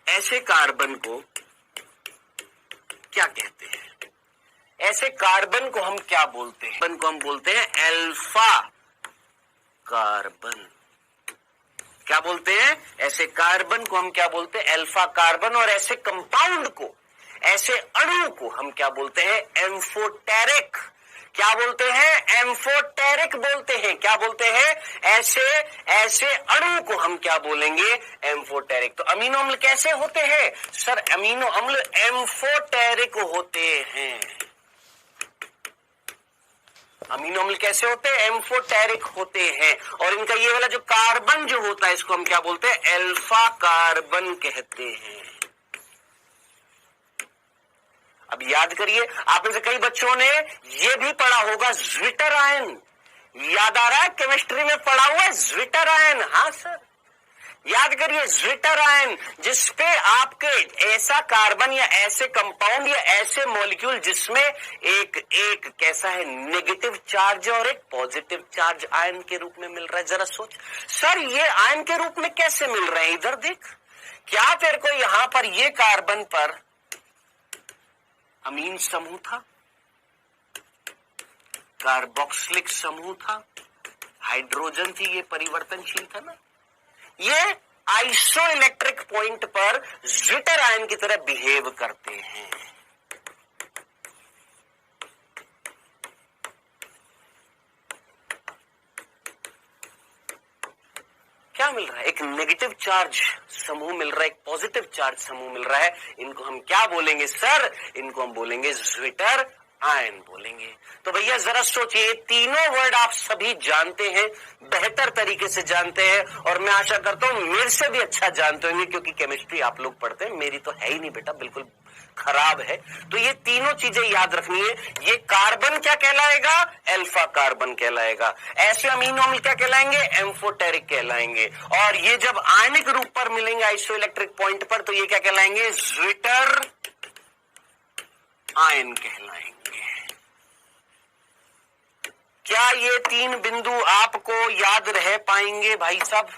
ऐसे कार्बन को क्या कहते हैं? ऐसे कार्बन को हम क्या बोलते हैं? कार्बन को हम बोलते हैं अल्फा कार्बन। क्या बोलते हैं? ऐसे कार्बन को हम क्या बोलते हैं? Alpha carbon. और ऐसे कंपाउंड को, ऐसे अणु को हम क्या बोलते हैं? एम्फोटेरिक। क्या बोलते हैं? एम्फोटेरिक बोलते हैं। क्या बोलते हैं? ऐसे अणु को हम क्या बोलेंगे? एम्फोटेरिक। तो अमीनो अम्ल कैसे होते हैं? सर अमीनो अम्ल एम्फोटेरिक होते हैं। अमीनो अम्ल कैसे होते हैं? एम्फोटेरिक होते हैं। और इनका ये वाला जो कार्बन जो होता है, इसको हम क्या बोलते हैं? अल्फा कार्बन कहते हैं। अब याद करिए, आप में से कई बच्चों ने ये भी पढ़ा होगा, ज्विटर आयन। याद आ रहा है? केमिस्ट्री में पढ़ा हुआ है ज्विटर आयन। हाँ सर, याद करिए, ज्विटर आयन, जिसपे आपके ऐसा कार्बन या ऐसे कंपाउंड या ऐसे मॉलिक्यूल जिसमें एक कैसा है, नेगेटिव चार्ज और एक पॉजिटिव चार्ज आयन के रूप में मिल रहा है। जरा सोच सर, ये आयन के रूप में कैसे मिल रहे हैं? इधर देख, क्या तेरे को यहां पर ये कार्बन पर अमीन समूह था, कार्बोक्सिलिक समूह था, हाइड्रोजन थी, ये परिवर्तनशील था ना। ये आइसोइलेक्ट्रिक पॉइंट पर ज्विटर आयन की तरह बिहेव करते हैं। क्या मिल रहा है? एक नेगेटिव चार्ज समूह मिल रहा है, एक पॉजिटिव चार्ज समूह मिल रहा है। इनको हम क्या बोलेंगे सर? इनको हम बोलेंगे ज्विटर आयन बोलेंगे। तो भैया जरा सोचिए, तीनों वर्ड आप सभी जानते हैं, बेहतर तरीके से जानते हैं, और मैं आशा करता हूं मेरे से भी अच्छा जानते होंगे, क्योंकि केमिस्ट्री आप लोग पढ़ते हैं, मेरी तो है ही नहीं बेटा, बिल्कुल खराब है। तो ये तीनों चीजें याद रखनी है। ये कार्बन क्या कहलाएगा? अल्फा कार्बन कहलाएगा। ऐसे अमीनो अम्ल क्या कहलाएंगे? एम्फोटेरिक कहलाएंगे। और ये जब आयनिक रूप पर मिलेंगे आइसोइलेक्ट्रिक पॉइंट पर, तो ये क्या कहलाएंगे? ज्विटर आयन कहलाएंगे। क्या ये 3 बिंदु आपको याद रह पाएंगे भाई साहब?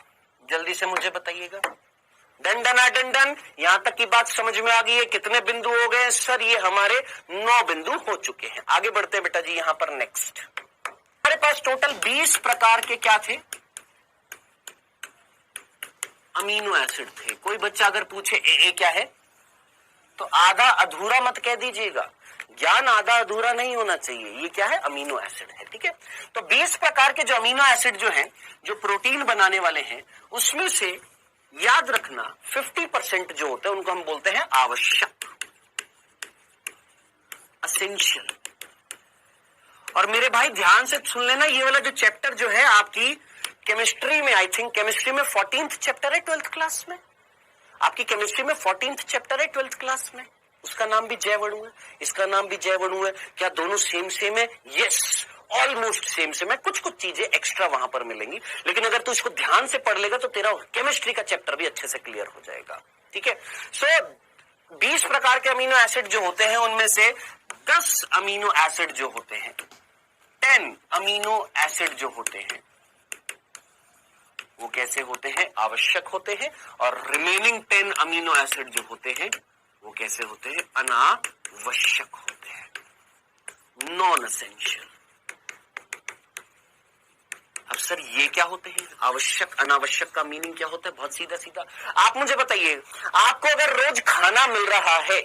जल्दी से मुझे बताइएगा। डन। यहां तक की बात समझ में आ गई है? कितने बिंदु हो गए सर? ये हमारे 9 बिंदु हो चुके हैं। आगे बढ़ते हैं बेटा जी। यहां पर नेक्स्ट हमारे पास टोटल 20 प्रकार के क्या थे? अमीनो एसिड थे। कोई बच्चा अगर पूछे ए क्या है, तो आधा अधूरा मत कह दीजिएगा। ज्ञान आधा अधूरा नहीं होना चाहिए। ये क्या है? अमीनो एसिड है। ठीक है, तो 20 प्रकार के जो अमीनो एसिड जो हैं, जो प्रोटीन बनाने वाले हैं, उसमें से याद रखना 50% जो होते हैं उनको हम बोलते हैं आवश्यक, असेंशियल। और मेरे भाई ध्यान से सुन लेना, ये वाला जो चैप्टर जो है आपकी केमिस्ट्री में, आई थिंक केमिस्ट्री में 14th चैप्टर है 12th क्लास में। आपकी केमिस्ट्री में 14th चैप्टर है 12th क्लास में। उसका नाम भी जैवणु है, इसका नाम भी जैवणु है। क्या दोनों सेम है? यस, ऑलमोस्ट सेम है। कुछ चीजें एक्स्ट्रा वहां पर मिलेंगी, लेकिन अगर तू इसको ध्यान से पढ़ लेगा तो तेरा केमिस्ट्री का चैप्टर भी अच्छे से क्लियर हो जाएगा। ठीक है, सो 20 प्रकार के अमीनो एसिड जो होते हैं, उनमें से 10 अमीनो एसिड जो होते हैं, 10 अमीनो एसिड जो होते हैं, वो कैसे होते हैं? आवश्यक होते हैं। और रिमेनिंग 10 अमीनो एसिड जो होते हैं, वो कैसे होते हैं? अनावश्यक होते हैं। Non essential. अब सर ये क्या होते हैं? आवश्यक अनावश्यक का मीनिंग क्या होता है? बहुत सीधा सीधा आप मुझे बताइए, आपको अगर रोज खाना मिल रहा है,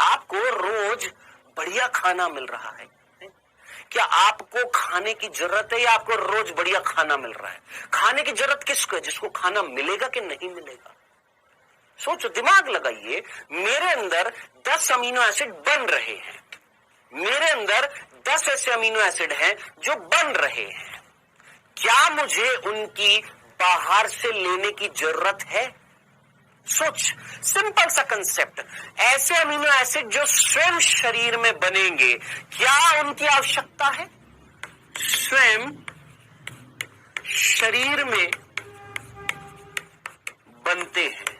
आपको रोज बढ़िया खाना मिल रहा है, क्या आपको खाने की जरूरत है या आपको रोज बढ़िया खाना मिल रहा है? खाने की जरूरत किसको है? जिसको खाना मिलेगा कि नहीं मिलेगा। सोचो, दिमाग लगाइए। मेरे अंदर 10 अमीनो एसिड बन रहे हैं, मेरे अंदर 10 ऐसे अमीनो एसिड हैं जो बन रहे हैं, क्या मुझे उनकी बाहर से लेने की जरूरत है? सोच, सिंपल सा कंसेप्ट। ऐसे अमीनो एसिड जो स्वयं शरीर में बनेंगे, क्या उनकी आवश्यकता है? स्वयं शरीर में बनते हैं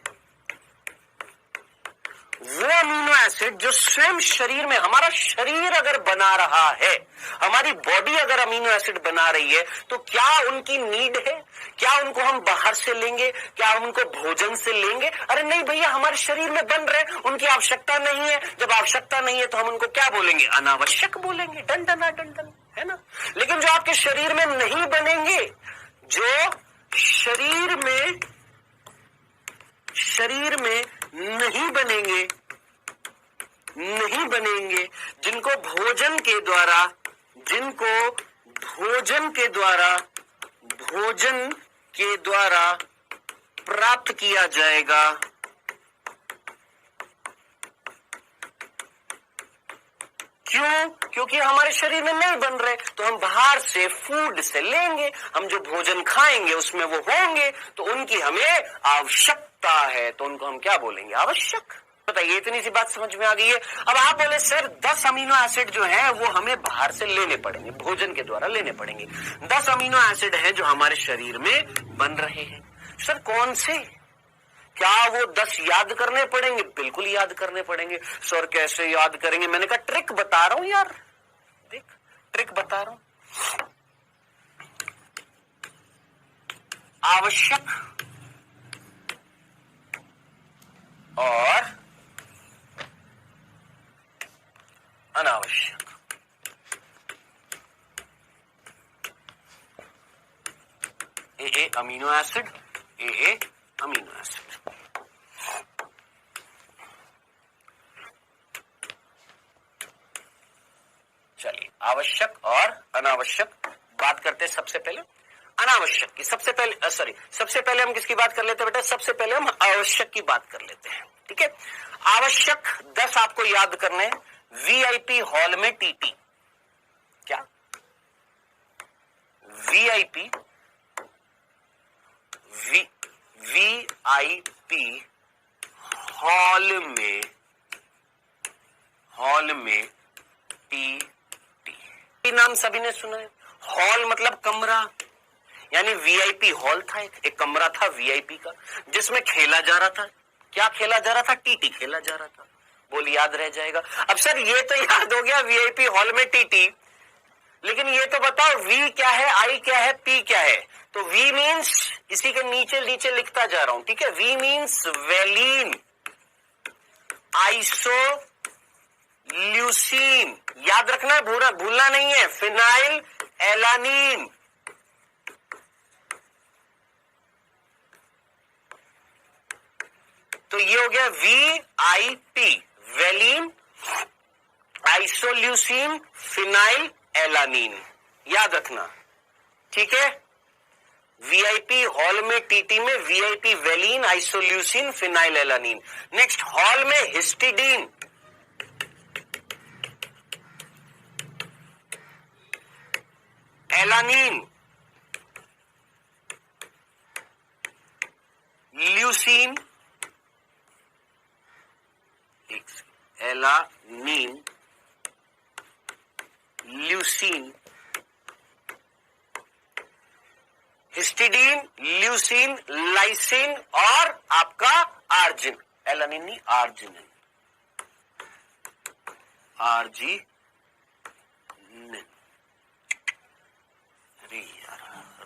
वो अमीनो एसिड जो स्वयं शरीर में, हमारा शरीर अगर बना रहा है, हमारी बॉडी अगर अमीनो एसिड बना रही है, तो क्या उनकी नीड है? क्या उनको हम बाहर से लेंगे? क्या हम उनको भोजन से लेंगे? अरे नहीं भैया, हमारे शरीर में बन रहे हैं, उनकी आवश्यकता नहीं है। जब आवश्यकता नहीं है तो हम उनको क्या बोलेंगे? अनावश्यक बोलेंगे। डन डन डन डन, है ना? लेकिन जो आपके शरीर में नहीं बनेंगे, जो शरीर में नहीं बनेंगे, जिनको भोजन के द्वारा प्राप्त किया जाएगा, क्यों? क्योंकि हमारे शरीर में नहीं बन रहे, तो हम बाहर से फूड से लेंगे। हम जो भोजन खाएंगे उसमें वो होंगे, तो उनकी हमें आवश्यकता है, तो उनको हम क्या बोलेंगे? आवश्यक। बताइए, इतनी सी बात समझ में आ गई है? अब आप बोले सर 10 अमीनो एसिड जो है वो हमें बाहर से लेने पड़ेंगे, भोजन के द्वारा लेने पड़ेंगे। 10 अमीनो एसिड है जो हमारे शरीर में बन रहे हैं। सर कौन से? क्या वो 10 याद करने पड़ेंगे? बिल्कुल याद करने पड़ेंगे। सर कैसे याद करेंगे? मैंने कहा ट्रिक बता रहा हूं यार, देख ट्रिक बता रहा हूं। आवश्यक और अनावश्यक। ए अमीनो एसिड, ए अमीनो एसिड। चलिए, आवश्यक और अनावश्यक बात करते हैं। सबसे पहले अनावश्यक की, सबसे पहले हम किसकी बात कर लेते हैं बेटा? सबसे पहले हम आवश्यक की बात कर लेते हैं, ठीक है? आवश्यक 10 आपको याद करने हैं। वीआईपी हॉल में टीटी, क्या? वीआईपी हॉल में टी नाम सभी ने सुना है। हॉल मतलब कमरा, यानी वीआईपी हॉल था, एक कमरा था वीआईपी का, जिसमें खेला जा रहा था। क्या खेला जा रहा था? टीटी खेला जा रहा था। बोल, याद रह जाएगा। अब सर ये तो याद हो गया वीआईपी हॉल में टीटी, लेकिन ये तो बताओ वी क्या है, आई क्या है, पी क्या है? तो वी मीन्स, इसी के नीचे नीचे लिखता जा रहा हूं, ठीक है? वी मीन्स वेलिन, आइसोल्यूसिन, याद रखना है, भूलना नहीं है। फिनाइल एलानीन, तो ये हो गया VIP, valine, isoleucine, phenylalanine, याद रखना, ठीक है? वीआईपी हॉल में टीटी में VIP valine, isoleucine, phenylalanine. Next, hall में histidine, alanine, leucine, alanine, leucine, histidine, leucine, lysine और आपका आर्जिन। एलानीन नहीं, आर्जिनिन, अरे यार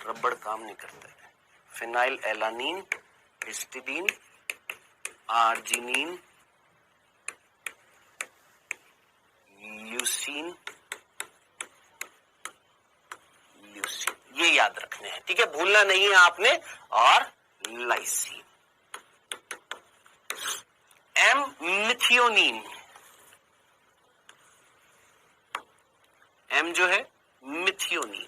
रबड़ काम नहीं करता है। Phenyl alanine, histidine, arginine, leucine, leucine, ये याद रखने हैं, ठीक है, भूलना नहीं है आपने। और लाइसीन, एम मिथियोनिन, एम जो है मिथियोनिन,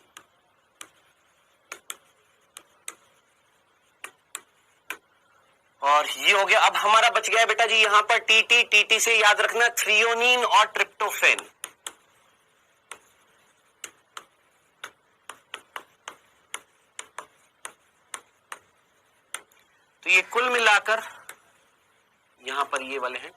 और ये हो गया। अब हमारा बच गया बेटा जी यहां पर टीटी, टीटी से याद रखना थ्रियोनिन और ट्रिप्टोफेन। तो ये कुल मिलाकर यहां पर ये वाले हैं,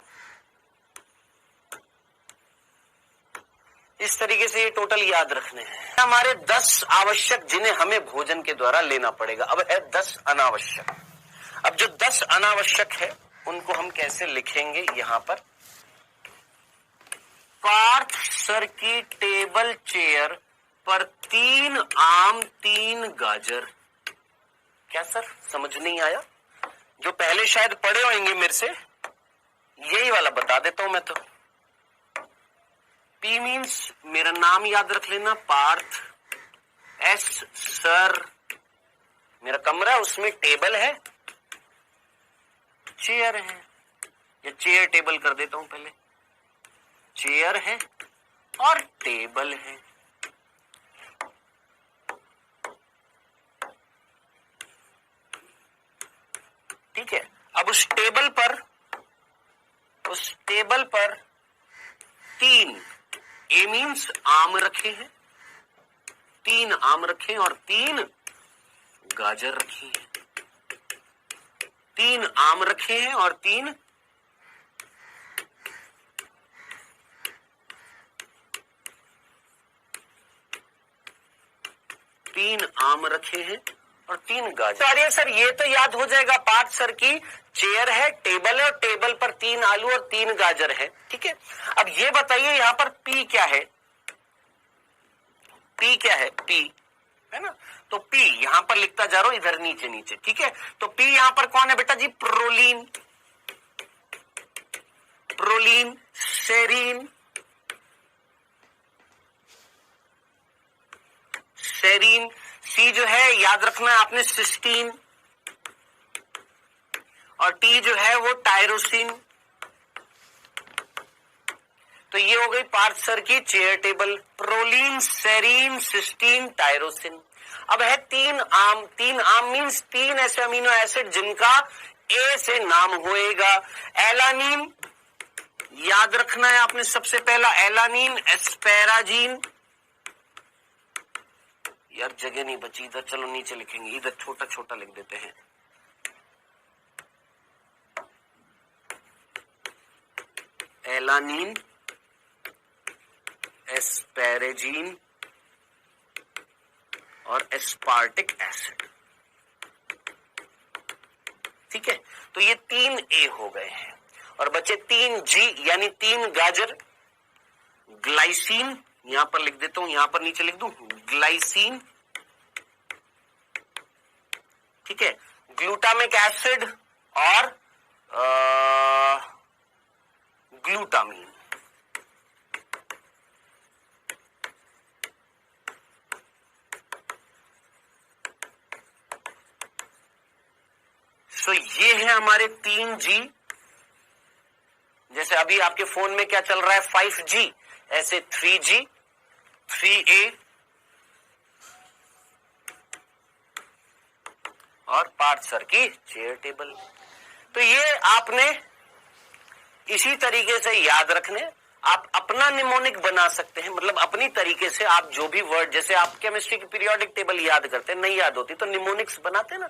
इस तरीके से ये टोटल याद रखने हैं। हमारे 10 आवश्यक जिन्हें हमें भोजन के द्वारा लेना पड़ेगा। अब है 10 अनावश्यक। अब जो 10 अनावश्यक है उनको हम कैसे लिखेंगे यहां पर। पार्थ सर की टेबल चेयर पर 3 आम 3 गाजर। क्या सर समझ नहीं आया? जो पहले शायद पढ़े होंगे मेरे से, यही वाला बता देता हूं मैं तो। पी मीन्स मेरा नाम याद रख लेना पार्थ, एस सर मेरा कमरा, उसमें टेबल है, चेयर है, या चेयर टेबल कर देता हूं पहले, चेयर है और टेबल है। ठीक है, अब उस टेबल पर 3 ए मीन्स आम रखे हैं, 3 आम रखे और 3 गाजर रखी हैं, 3 आम रखे हैं और 3 आम रखे हैं और 3 गाजर। अरे सर ये तो याद हो जाएगा, पार्थ सर की चेयर है, टेबल है और टेबल पर 3 आलू और 3 गाजर है। ठीक है, अब ये बताइए यहां पर पी क्या है? पी क्या है? पी है ना, तो पी यहां पर लिखता जा रहा हूं इधर नीचे नीचे। ठीक है, तो पी यहां पर कौन है बेटा जी? Proline, proline, serine, serine. C जो है याद रखना है आपने सिस्टीन, और टी जो है वो टायरोसिन। तो ये हो गई पार्थ सर की chair table, proline, serine, cysteine, tyrosine. अब है 3 आम। 3 आम मीन्स 3 ऐसे अमीनो एसिड जिनका ए से नाम होएगा। एलानीन याद रखना है आपने सबसे पहला, एलानीन, एस्पेराजीन। यार जगह नहीं बची इधर, चलो नीचे लिखेंगे, इधर छोटा छोटा लिख देते हैं। एलानीन, एस्पेरेजीन और एस्पार्टिक एसिड। ठीक है, तो ये 3 ए हो गए हैं और बचे 3 जी यानी 3 गाजर। ग्लाइसीन यहां पर लिख देता हूं, यहां पर नीचे लिख दूं ग्लाइसीन। ठीक है, ग्लूटामिक एसिड और ग्लूटामीन। तो ये है हमारे 3 जी। जैसे अभी आपके फोन में क्या चल रहा है 5G, ऐसे 3G, 3A और पार्थ सर की चेयर टेबल। तो ये आपने इसी तरीके से याद रखने। आप अपना निमोनिक बना सकते हैं, मतलब अपनी तरीके से आप जो भी वर्ड, जैसे आप केमिस्ट्री की पीरियोडिक टेबल याद करते हैं, नहीं याद होती तो निमोनिक्स बनाते ना,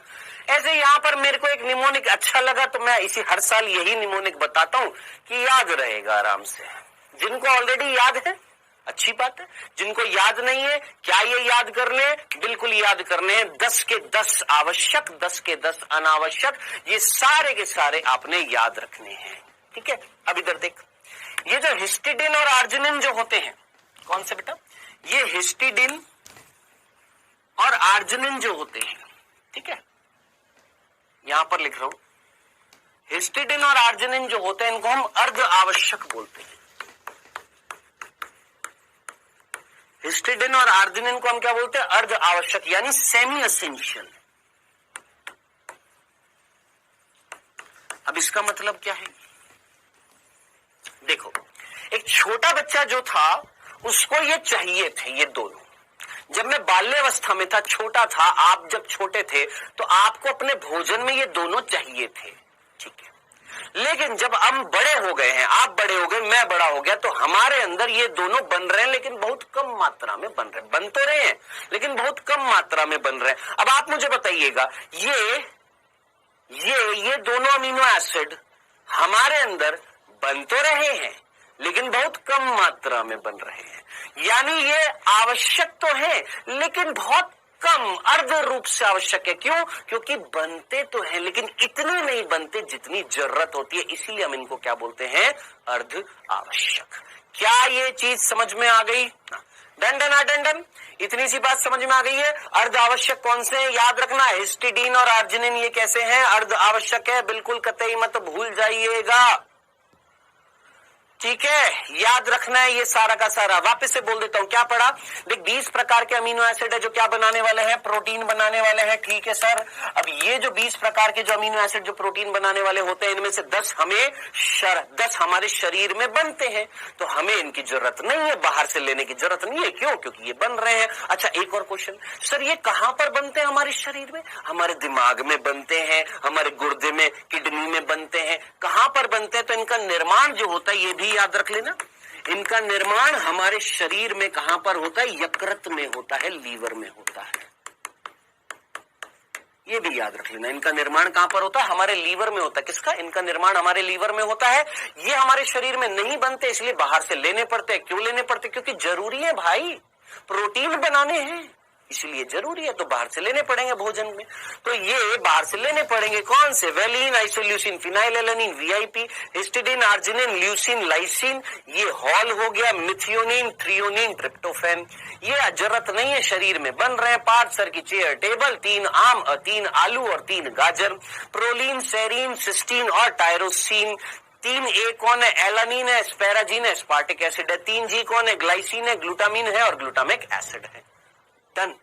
ऐसे यहां पर मेरे को एक निमोनिक अच्छा लगा तो मैं इसी हर साल यही निमोनिक बताता हूं कि याद रहेगा आराम से। जिनको ऑलरेडी याद है अच्छी बात है, जिनको याद नहीं है क्या ये याद कर ले? बिल्कुल याद करने हैं। 10 के 10 आवश्यक, 10 के 10 अनावश्यक, ये सारे के सारे आपने याद रखने हैं। ठीक है, अब इधर देख, ये जो हिस्टिडिन और आर्जिनिन जो होते हैं, कौन से बेटा? ये हिस्टिडिन और आर्जिनिन जो होते हैं, ठीक है, यहां पर लिख रहा हूं, हिस्टिडिन और आर्जिनिन जो होते हैं इनको हम अर्ध आवश्यक बोलते हैं। हिस्टिडिन और आर्जिनिन को हम क्या बोलते हैं? अर्ध आवश्यक यानी सेमी एसेंशियल। अब इसका मतलब क्या है? देखो, एक छोटा बच्चा जो था उसको ये चाहिए थे, ये दोनों। जब मैं बाल्यावस्था में था, छोटा था, आप जब छोटे थे तो आपको अपने भोजन में ये दोनों चाहिए थे, ठीक है। लेकिन जब हम बड़े हो गए हैं, आप बड़े हो गए, मैं बड़ा हो गया, तो हमारे अंदर ये दोनों बन रहे हैं, लेकिन बहुत कम मात्रा में बन रहे हैं। बन तो रहे हैं लेकिन बहुत कम मात्रा में बन रहे हैं। अब आप मुझे बताइएगा, ये दोनों अमीनो एसिड हमारे अंदर बन तो रहे हैं लेकिन बहुत कम मात्रा में बन रहे हैं, यानी ये आवश्यक तो है लेकिन बहुत कम, अर्ध रूप से आवश्यक है। क्यों? क्योंकि बनते तो हैं लेकिन इतने नहीं बनते जितनी जरूरत होती है, इसीलिए हम इनको क्या बोलते हैं? अर्ध आवश्यक। क्या ये चीज समझ में आ गई? डन डन डन डन, इतनी सी बात समझ में आ गई है। अर्ध आवश्यक कौन से हैं? याद रखना, हिस्टिडीन और आर्जिनिन ये कैसे हैं? अर्ध आवश्यक है, बिल्कुल कतई मत भूल जाइएगा, ठीक है। याद रखना है ये सारा का सारा। वापस से बोल देता हूं, क्या पढ़ा? देख, 20 प्रकार के अमीनो एसिड है जो क्या बनाने वाले हैं? प्रोटीन बनाने वाले हैं, ठीक है सर। अब ये जो 20 प्रकार के जो अमीनो एसिड जो प्रोटीन बनाने वाले होते हैं, इनमें से 10 हमारे शरीर में बनते हैं, तो हमें इनकी जरूरत नहीं है, बाहर से लेने की जरूरत नहीं है। क्यों? क्योंकि ये बन रहे हैं। अच्छा, एक और क्वेश्चन, सर ये कहां पर बनते हैं हमारे शरीर में? हमारे दिमाग में बनते हैं, हमारे गुर्दे में, किडनी में बनते हैं। कहां पर बनते हैं? तो इनका निर्माण जो होता है, ये भी याद रख लेना, इनका निर्माण हमारे शरीर में कहां पर होता है? यकृत में होता है, लीवर में होता है। ये भी याद रख लेना, इनका निर्माण कहां पर होता है? हमारे लीवर में होता है। किसका? इनका निर्माण हमारे लीवर में होता है। ये हमारे शरीर में नहीं बनते, इसलिए बाहर से लेने पड़ते हैं। क्यों लेने पड़ते? क्योंकि जरूरी है भाई, प्रोटीन बनाने हैं, इसलिए जरूरी है, तो बाहर से लेने पड़ेंगे भोजन में। तो ये बाहर से लेने पड़ेंगे, कौन से? Valine, isoleucine, phenylalanine, VIP, histidine, arginine, leucine, lysine, ये हॉल हो गया, मिथियोनिन, थ्रियोनिन, ट्रिप्टोफैन। ये जरूरत नहीं है, शरीर में बन रहे हैं। 5 सर की चेयर टेबल, 3 आम, 3 आलू और 3 गाजर। प्रोलीन, सेरीन, सिस्टीन और टायरोसिन। 3 ए कौन है? एलानिन है, एस्पेराजिन है, एस्पार्टिक एसिड है। 3 जी कौन है? ग्लाइसिन है, ग्लूटामिन है और ग्लूटामिक एसिड है। डन।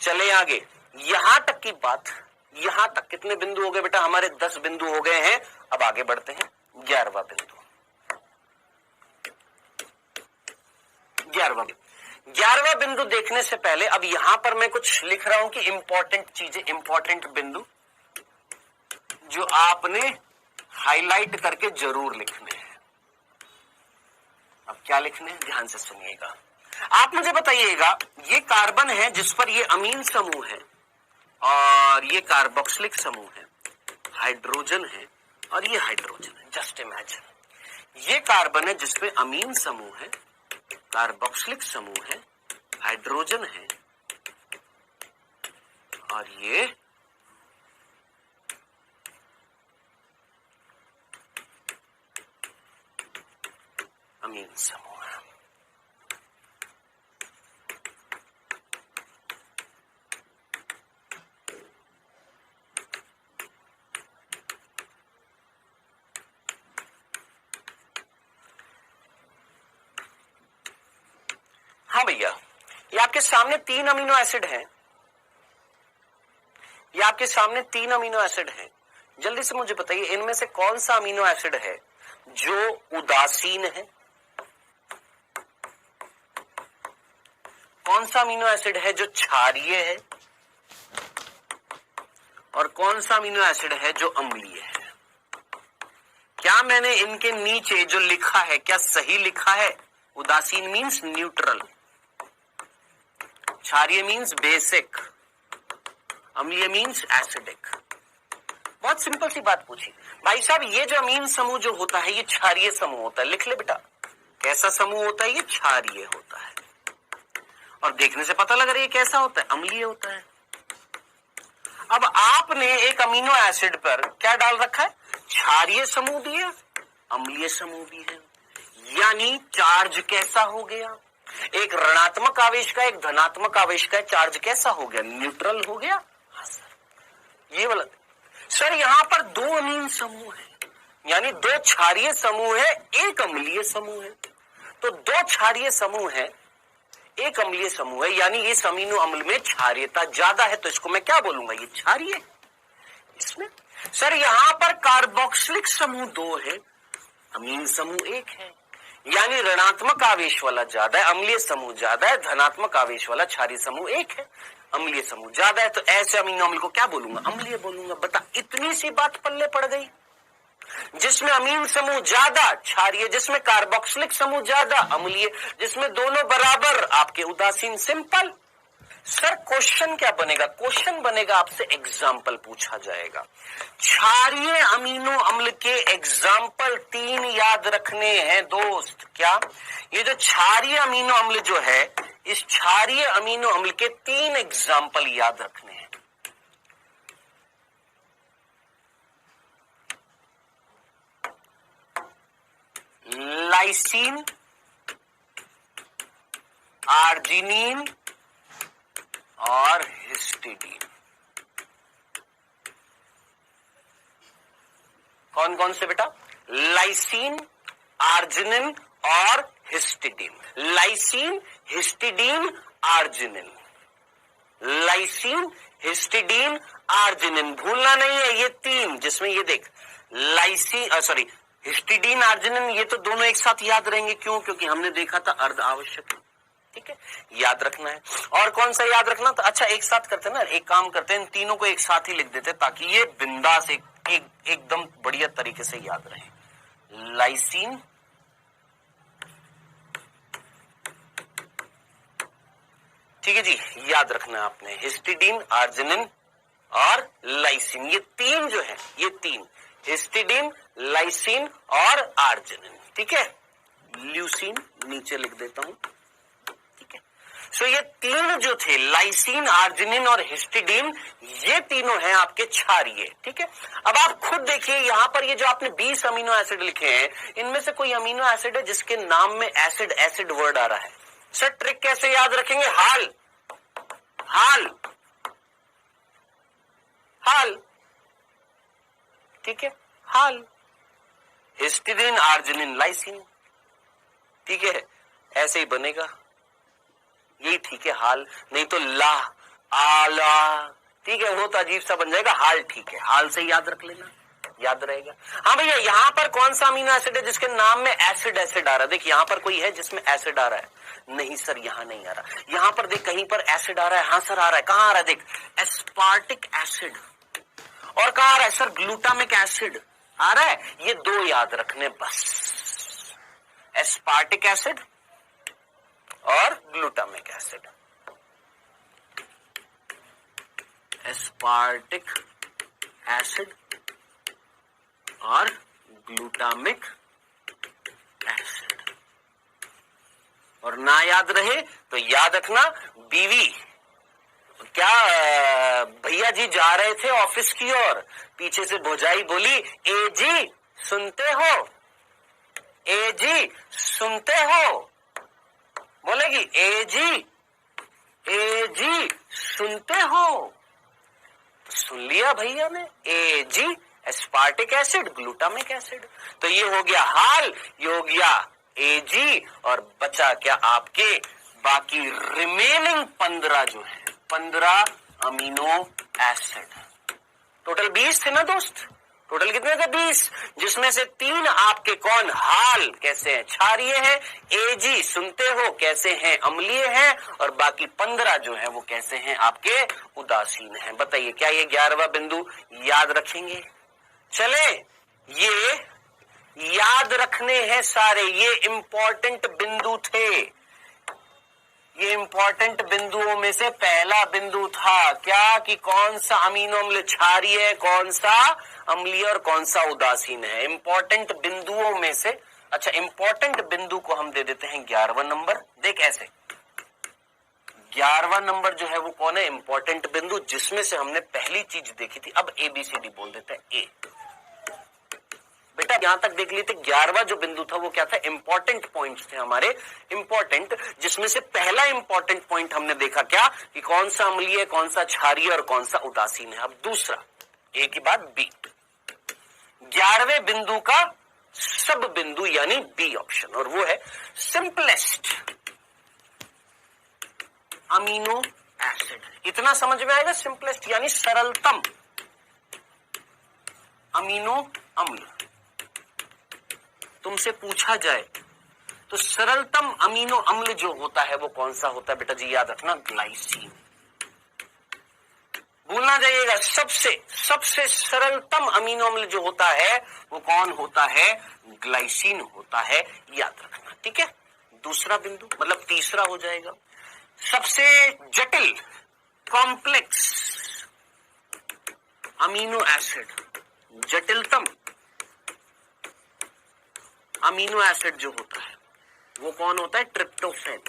चले आगे, यहां तक की बात, यहां तक कितने बिंदु हो गए बेटा? हमारे 10 बिंदु हो गए हैं। अब आगे बढ़ते हैं, 11वां बिंदु। 11वां बिंदु देखने से पहले अब यहां पर मैं कुछ लिख रहा हूं कि इंपॉर्टेंट चीजें, इंपॉर्टेंट बिंदु जो आपने हाईलाइट करके जरूर लिखने हैं। अब क्या लिखने हैं? ध्यान से सुनिएगा। आप मुझे बताइएगा, ये कार्बन है जिस पर ये अमीन समूह है और ये कार्बोक्सिलिक समूह है, हाइड्रोजन है और ये हाइड्रोजन है। जस्ट इमेजिन, ये कार्बन है जिसपे अमीन समूह है, कार्बोक्सिलिक समूह है, हाइड्रोजन है और ये अमीन समूह है। हाँ भैया, ये आपके सामने 3 अमीनो एसिड हैं, ये आपके सामने 3 अमीनो एसिड हैं। जल्दी से मुझे बताइए, इनमें से कौन सा अमीनो एसिड है जो उदासीन है? कौन सा अमीनो एसिड है जो क्षारीय है? और कौन सा अमीनो एसिड है जो अम्लीय है? क्या मैंने इनके नीचे जो लिखा है क्या सही लिखा है? उदासीन मीन्स न्यूट्रल, क्षारीय मीन्स बेसिक, अम्लीय मीन्स एसिडिक। बहुत सिंपल सी बात पूछी भाई साहब, ये जो अमीन समूह जो होता है ये क्षारीय समूह होता है। लिख ले बेटा, कैसा समूह होता है? ये क्षारीय होता है। और देखने से पता लग रहा है ये कैसा होता है? अम्लीय होता है। अब आपने एक अमीनो एसिड पर क्या डाल रखा है? क्षारीय समूह भी है, अम्लीय समूह भी है, यानी चार्ज कैसा हो गया? एक ऋणात्मक आवेश का, एक धनात्मक आवेश का चार्ज कैसा हो गया? न्यूट्रल हो गया। हाँ सर, ये वाला। सर यहां पर 2 अमीन समूह है, यानी 2 क्षारीय समूह है, एक अम्लीय समूह है। तो 2 क्षारीय समूह है, एक अम्लीय समूह है, यानी इस अमीनो अम्ल में क्षारीयता ज्यादा है, तो इसको मैं क्या बोलूंगा, ये क्षारीय। इसमें सर यहां पर कार्बोक्सिलिक समूह 2 है, अमीन समूह 1 है, यानी ऋणात्मक आवेश वाला ज्यादा है, अम्लीय समूह ज्यादा है, धनात्मक आवेश वाला क्षारीय समूह 1 है, अम्लीय समूह ज्यादा है, तो ऐसे अमीनो अम्ल को क्या बोलूंगा, अम्लीय बोलूंगा। बता, इतनी सी बात पल्ले पड़ गई। जिसमें अमीन समूह ज्यादा क्षारीय, जिसमें कार्बोक्सिलिक समूह ज्यादा अम्लीय, जिसमें दोनों बराबर आपके उदासीन। सिंपल। सर क्वेश्चन क्या बनेगा, क्वेश्चन बनेगा आपसे एग्जाम्पल पूछा जाएगा। क्षारीय अमीनो अम्ल के एग्जाम्पल 3 याद रखने हैं दोस्त। क्या ये जो क्षारीय अमीनो अम्ल जो है, इस क्षारीय अमीनो अम्ल के 3 एग्जाम्पल याद रखने हैं। लाइसीन, आर्जिनिन और हिस्टिडीन। कौन कौन से बेटा, लाइसीन, आर्जिनिन और histidine. Lysine, histidine, arginine. Lysine, histidine, arginine, भूलना नहीं है ये 3, जिसमें ये देख लाइसीन सॉरी हिस्टिडीन, आर्जिनिन, ये तो दोनों एक साथ याद रहेंगे। क्यों, क्योंकि हमने देखा था अर्ध आवश्यक। ठीक है, याद रखना है। और कौन सा याद रखना, तो अच्छा एक साथ करते हैं ना, एक काम करते हैं, इन तीनों को एक साथ ही लिख देते हैं, ताकि ये बिंदास एकदम बढ़िया तरीके से याद रहे। लाइसीन, ठीक है जी, याद रखना है आपने, हिस्टिडीन, आर्जिनिन और लाइसीन, ये 3 जो है, ये 3 हिस्टिडीन, लाइसीन और आर्जिनिन। ठीक है, ल्यूसीन नीचे लिख देता हूं। ठीक है, सो ये 3 जो थे, लाइसीन, आर्जिनिन और हिस्टिडीन, ये तीनों हैं आपके क्षारीय। ठीक है, अब आप खुद देखिए यहां पर ये जो आपने 20 अमीनो एसिड लिखे हैं, इनमें से कोई अमीनो एसिड है जिसके नाम में एसिड एसिड वर्ड आ रहा है। सर ट्रिक कैसे याद रखेंगे, हाल हाल हाल। ठीक है, हाल, हिस्टिडीन, आर्जिनिन, लाइसीन। ठीक है, ऐसे ही बनेगा, यही ठीक है, हाल। नहीं तो ला, आला, ठीक है, वो तो अजीब सा बन जाएगा। हाल ठीक है, हाल से याद रख लेना, याद रहेगा। हाँ भैया, यहां पर कौन सा अमीनो एसिड है जिसके नाम में एसिड एसिड आ रहा है? देख यहां पर कोई है जिसमें एसिड आ रहा है? नहीं सर, यहां नहीं आ रहा। यहां पर देख कहीं पर एसिड आ रहा है। हाँ सर आ रहा है। कहां आ रहा है? देख, एस्पार्टिक एसिड। और कहां आ रहा है सर? ग्लूटामिक एसिड आ रहा है। ये 2 याद रखने बस, एस्पार्टिक एसिड और ग्लूटामिक एसिड। एस्पार्टिक एसिड और ग्लूटामिक एसिड। और ना याद रहे तो याद रखना बीवी। क्या भैया जी जा रहे थे ऑफिस की ओर, पीछे से भौजाई बोली, ए जी सुनते हो, ए जी सुनते हो, बोलेगी ए जी सुनते हो। सुन लिया भैया ने, ए जी, एस्पार्टिक एसिड, ग्लूटामिक एसिड। तो ये हो गया हाल, ये हो गया ए जी, और बचा क्या आपके बाकी रिमेनिंग 15 जो है, 15 अमीनो एसिड। टोटल 20 थे ना दोस्त? टोटल कितने थे? 20, जिसमें से 3 आपके कौन? हाल कैसे हैं? क्षारीय है। एजी सुनते हो कैसे हैं? अम्लीय है। और बाकी 15 जो है वो कैसे हैं? आपके उदासीन हैं। बताइए क्या ये 11वां बिंदु याद रखेंगे? चले, ये याद रखने हैं सारे, ये इंपॉर्टेंट बिंदु थे। ये इंपॉर्टेंट बिंदुओं में से पहला बिंदु था क्या, कि कौन सा अमीनो अम्ल क्षारीय है, कौन सा अम्लीय और कौन सा उदासीन है। इंपॉर्टेंट बिंदुओं में से, अच्छा इंपॉर्टेंट बिंदु को हम दे देते हैं 11वां नंबर। देख ऐसे 11वां नंबर जो है वो कौन है? इंपॉर्टेंट बिंदु, जिसमें से हमने पहली चीज देखी थी। अब ABCD बोल देते हैं। ए बेटा यहां तक देख लेते, 11वां जो बिंदु था वो क्या था? इंपॉर्टेंट पॉइंट्स थे हमारे, इंपॉर्टेंट, जिसमें से पहला इंपॉर्टेंट पॉइंट हमने देखा क्या, कि कौन सा अम्लीय, कौन सा क्षारीय और कौन सा उदासीन है। अब दूसरा, ए के बाद बी, 11वें बिंदु का सब बिंदु यानी बी ऑप्शन, और वो है सिंपलेस्ट। Amino acid. इतना समझ में आएगा, सिंपलेस्ट यानी सरलतम अमीनो अम्ल। तुमसे पूछा जाए तो सरलतम अमीनो अम्ल जो होता है वो कौन सा होता है बेटा जी, याद रखना ग्लाइसीन। भूलना जाइएगा, सबसे सरलतम अमीनो अम्ल जो होता है वो कौन होता है, ग्लाइसीन होता है, याद रखना। ठीक है, दूसरा बिंदु मतलब तीसरा हो जाएगा, सबसे जटिल कॉम्प्लेक्स अमीनो एसिड, जटिलतम अमीनो एसिड जो होता है वो कौन होता है, ट्रिप्टोफैन।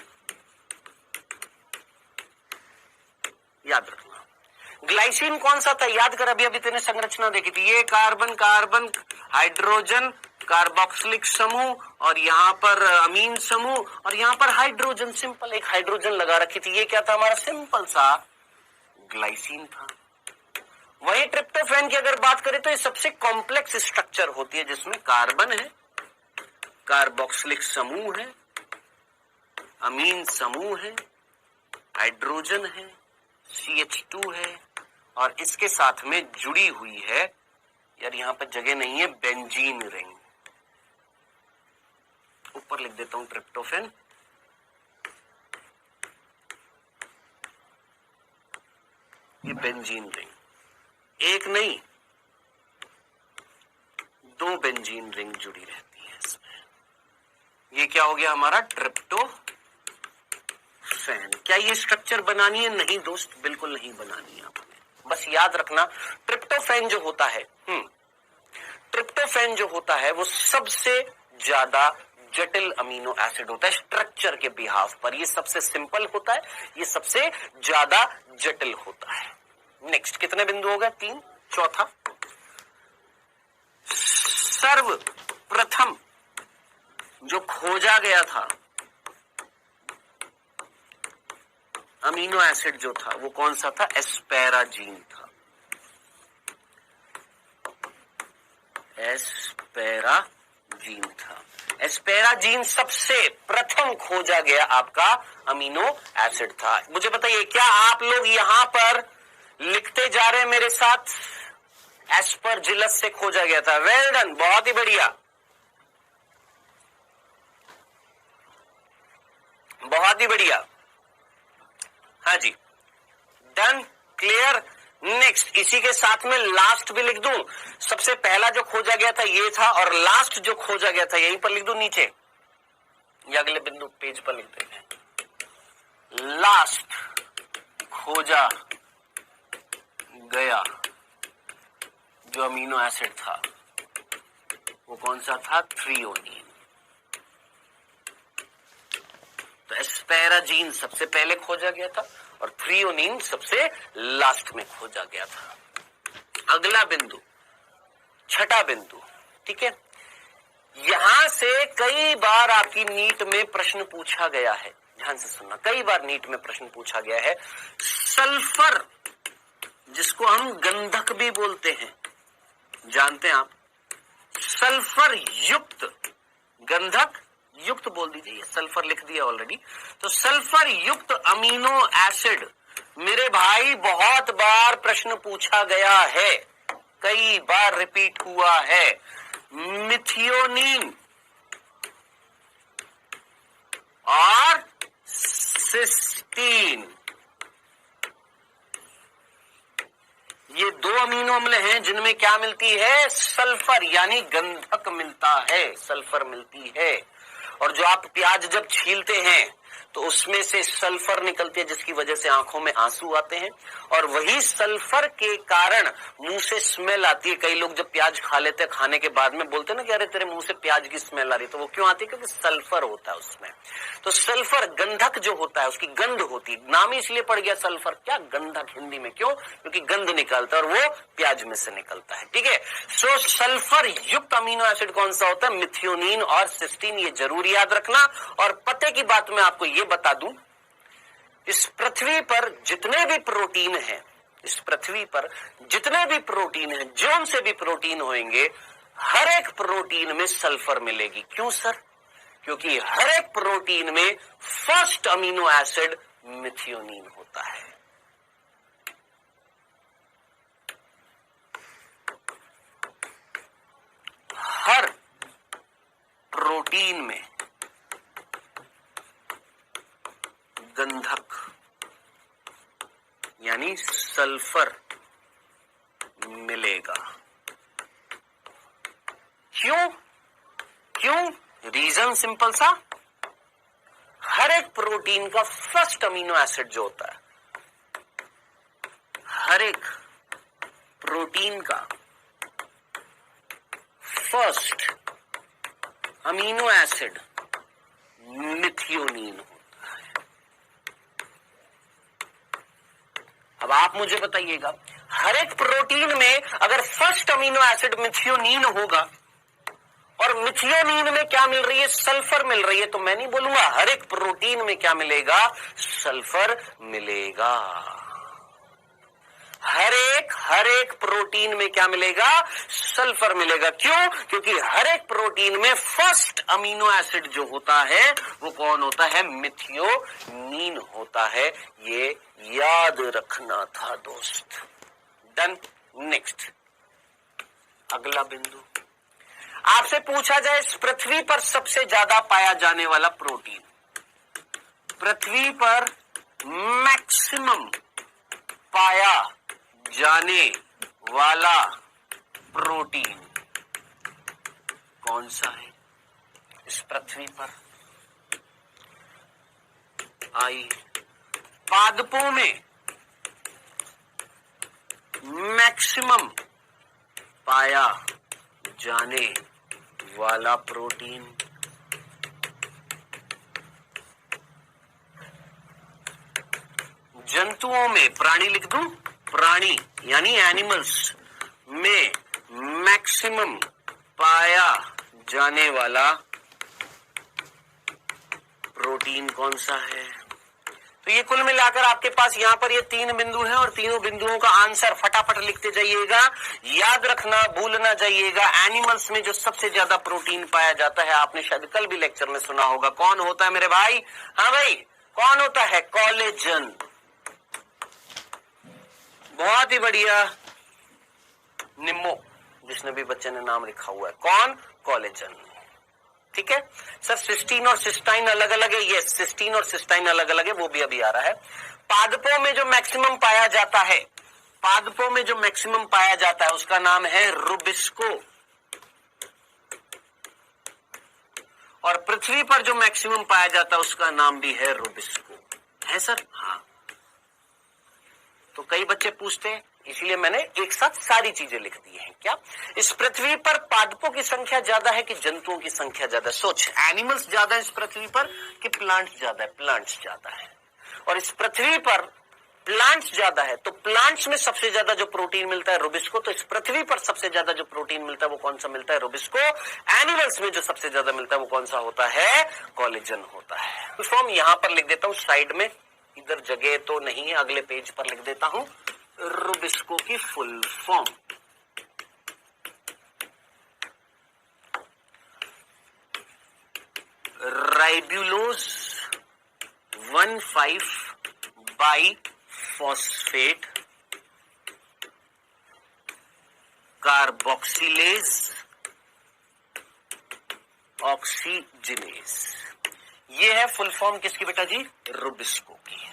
याद रखना। ग्लाइसिन कौन सा था, याद कर, अभी अभी तेने संरचना देखी थी, ये कार्बन कार्बन हाइड्रोजन कार्बोक्सिलिक समूह और यहां पर अमीन समूह और यहां पर हाइड्रोजन, सिंपल एक हाइड्रोजन लगा रखी थी, ये क्या था हमारा, सिंपल सा ग्लाइसिन था। वही ट्रिप्टोफैन की अगर बात करें तो ये सबसे कॉम्प्लेक्स स्ट्रक्चर होती है जिसमें कार्बन है, कार्बोक्सिलिक समूह है, अमीन समूह है, हाइड्रोजन है, CH2 है और इसके साथ में जुड़ी हुई है, यार यहां पर जगह नहीं है, बेंजीन रिंग। ऊपर लिख देता हूं ट्रिप्टोफैन, ये बेंजीन रिंग, एक नहीं दो बेंजीन रिंग जुड़ी रहती है इसमें। ये क्या हो गया हमारा ट्रिप्टोफैन। क्या ये स्ट्रक्चर बनानी है, नहीं दोस्त, बिल्कुल नहीं बनानी है आपने, बस याद रखना ट्रिप्टोफैन जो होता है, ट्रिप्टोफैन जो होता है वो सबसे ज्यादा जटिल अमीनो एसिड होता है स्ट्रक्चर के बिहाफ पर। ये सबसे सिंपल होता है, ये सबसे ज्यादा जटिल होता है। नेक्स्ट कितने बिंदु हो गए, 3। चौथा, सर्वप्रथम जो खोजा गया था अमीनो एसिड जो था वो कौन सा था, एस्पेराजीन था। एस्पेराजीन था, एस्पेराजीन सबसे प्रथम खोजा गया आपका अमीनो एसिड था। मुझे बताइए क्या आप लोग यहां पर लिखते जा रहे हैं मेरे साथ, एस्परजिलस से खोजा गया था, वेल डन, बहुत ही बढ़िया, बहुत ही बढ़िया, हाँ जी, डन, क्लियर। नेक्स्ट, इसी के साथ में लास्ट भी लिख दूं, सबसे पहला जो खोजा गया था ये था और लास्ट जो खोजा गया था यहीं पर लिख दूं नीचे, या अगले बिंदु पेज पर लिख देते हैं, लास्ट खोजा गया जो अमीनो एसिड था वो कौन सा था, थ्रियोनीन। तो एस्पेराजीन सबसे पहले खोजा गया था और थ्रियोनीन सबसे लास्ट में खोजा गया था। अगला बिंदु, छठा बिंदु, ठीक है, यहां से कई बार आपकी नीट में प्रश्न पूछा गया है, ध्यान से सुनना, कई बार नीट में प्रश्न पूछा गया है, सल्फर जिसको हम गंधक भी बोलते हैं, जानते हैं आप, सल्फर युक्त, गंधक युक्त बोल दीजिए, सल्फर लिख दिया ऑलरेडी, तो सल्फर युक्त अमीनो एसिड मेरे भाई बहुत बार प्रश्न पूछा गया है, कई बार रिपीट हुआ है, मिथियोनीन और सिस्टीन, ये दो अमीनो अम्ल हैं जिनमें क्या मिलती है, सल्फर यानी गंधक मिलता है, सल्फर मिलती है। और जो आप प्याज जब छीलते हैं तो उसमें से सल्फर निकलती है जिसकी वजह से आंखों में आंसू आते हैं और वही सल्फर के कारण मुंह से स्मेल आती है। कई लोग जब प्याज खा लेते हैं, खाने के बाद में बोलते हैं ना कि अरे तेरे मुंह से प्याज की स्मेल आ रही है, तो वो क्यों आती है, क्योंकि सल्फर होता है उसमें। तो सल्फर गंधक जो होता है उसकी गंध होती है, नाम ही इसलिए पड़ गया सल्फर, क्या गंधक हिंदी में, क्यों, क्योंकि गंध निकलता है और वो प्याज में से निकलता है, ठीक है। सो सल्फर युक्त अमीनो एसिड कौन सा होता है, मिथियोनीन और सिस्टीन, ये जरूर याद रखना। और पते की बात मैं आपको ये बता दूं, इस पृथ्वी पर जितने भी प्रोटीन हैं, इस पृथ्वी पर जितने भी प्रोटीन हैं, जो से भी प्रोटीन होंगे, हर एक प्रोटीन में सल्फर मिलेगी। क्यों सर, क्योंकि हर एक प्रोटीन में फर्स्ट अमीनो एसिड मिथियोनीन होता है। हर प्रोटीन में गंधक यानी सल्फर मिलेगा। क्यों? रीजन सिंपल सा, हर एक प्रोटीन का फर्स्ट अमीनो एसिड जो होता है, हर एक प्रोटीन का फर्स्ट अमीनो एसिड मिथियोनीन होता है। अब आप मुझे बताइएगा, हर एक प्रोटीन में अगर फर्स्ट अमीनो एसिड मिथियोनीन होगा और मिथियोनीन में क्या मिल रही है? सल्फर मिल रही है, तो मैं नहीं बोलूंगा हर एक प्रोटीन में क्या मिलेगा? सल्फर मिलेगा। हर एक प्रोटीन में क्या मिलेगा? सल्फर मिलेगा। क्यों? क्योंकि हर एक प्रोटीन में फर्स्ट अमीनो एसिड जो होता है वो कौन होता है? मिथियोनीन होता है। ये याद रखना था दोस्त। डन। नेक्स्ट, अगला बिंदु आपसे पूछा जाए, इस पृथ्वी पर सबसे ज्यादा पाया जाने वाला प्रोटीन, पृथ्वी पर मैक्सिमम पाया जाने वाला प्रोटीन कौन सा है इस पृथ्वी पर? आइए, पादपों में मैक्सिमम पाया जाने वाला प्रोटीन, जंतुओं में, प्राणी लिख दूं, प्राणी यानी एनिमल्स में मैक्सिमम पाया जाने वाला प्रोटीन कौन सा है? तो ये कुल मिलाकर आपके पास यहां पर ये 3 बिंदु हैं और तीनों बिंदुओं का आंसर फटाफट लिखते जाइएगा। याद रखना, भूलना जाइएगा, एनिमल्स में जो सबसे ज्यादा प्रोटीन पाया जाता है, आपने शायद कल भी लेक्चर में सुना होगा, कौन होता है मेरे भाई? हाँ भाई, कौन होता है? कोलेजन। बहुत ही बढ़िया, निम्मो, जिसने भी बच्चे ने नाम लिखा हुआ है, कौन? कोलेजन। ठीक है सर, सिस्टीन और सिस्टाइन अलग अलग है? ये सिस्टीन और सिस्टाइन अलग अलग है, वो भी अभी आ रहा है। पादपों में जो मैक्सिमम पाया जाता है, पादपों में जो मैक्सिमम पाया जाता है उसका नाम है रुबिस्को, और पृथ्वी पर जो मैक्सिमम पाया जाता है उसका नाम भी है रुबिस्को। है सर? हाँ। तो कई बच्चे पूछते हैं, इसलिए मैंने एक साथ सारी चीजें लिख दी हैं। क्या इस पृथ्वी पर पादपों की संख्या ज्यादा है कि जंतुओं की संख्या ज्यादा? सोच, एनिमल्स ज्यादा है इस पृथ्वी पर कि प्लांट्स ज्यादा है? प्लांट्स ज्यादा है। और इस पृथ्वी पर प्लांट्स ज्यादा है, तो प्लांट्स में सबसे ज्यादा जो प्रोटीन मिलता है रुबिस्को, तो इस पृथ्वी पर सबसे ज्यादा जो प्रोटीन मिलता है वो कौन सा मिलता है? रुबिस्को। एनिमल्स में जो सबसे ज्यादा मिलता है वो कौन सा होता है? कोलेजन होता है। फॉर्म यहां पर लिख देता हूं साइड में, इधर जगह तो नहीं है, अगले पेज पर लिख देता हूं रुबिस्को की full form. Ribulose one five bisphosphate carboxylase oxygenase. ये है फुल फॉर्म किसकी बेटा जी? रुबिस्को की।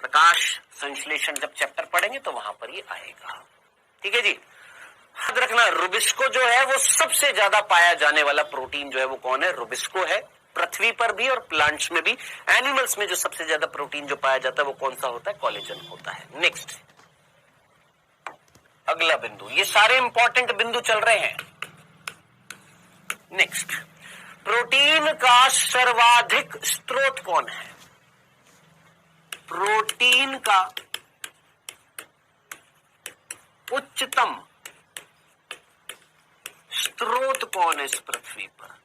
प्रकाश संश्लेषण जब चैप्टर पढ़ेंगे तो वहां पर ये आएगा। ठीक है जी, याद रखना, रुबिस्को जो है वो सबसे ज्यादा पाया जाने वाला प्रोटीन जो है वो कौन है? रुबिस्को है। पृथ्वी पर भी और प्लांट्स में भी। एनिमल्स में जो सबसे ज्यादा प्रोटीन जो पाया जाता है वो कौन सा होता है? कोलेजन होता है। नेक्स्ट, अगला बिंदु, ये सारे इंपॉर्टेंट बिंदु चल रहे हैं। नेक्स्ट, प्रोटीन का सर्वाधिक स्रोत कौन है? प्रोटीन का उच्चतम स्रोत कौन है इस पृथ्वी पर?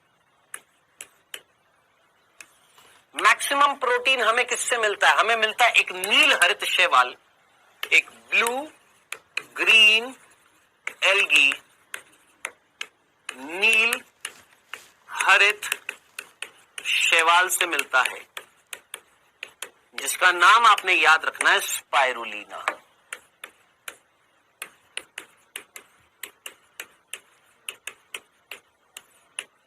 मैक्सिमम प्रोटीन हमें किससे मिलता है? हमें मिलता है एक नील हरित शैवाल, एक ब्लू ग्रीन एल्गी, नील हरित शैवाल से मिलता है, जिसका नाम आपने याद रखना है स्पाइरुलिना।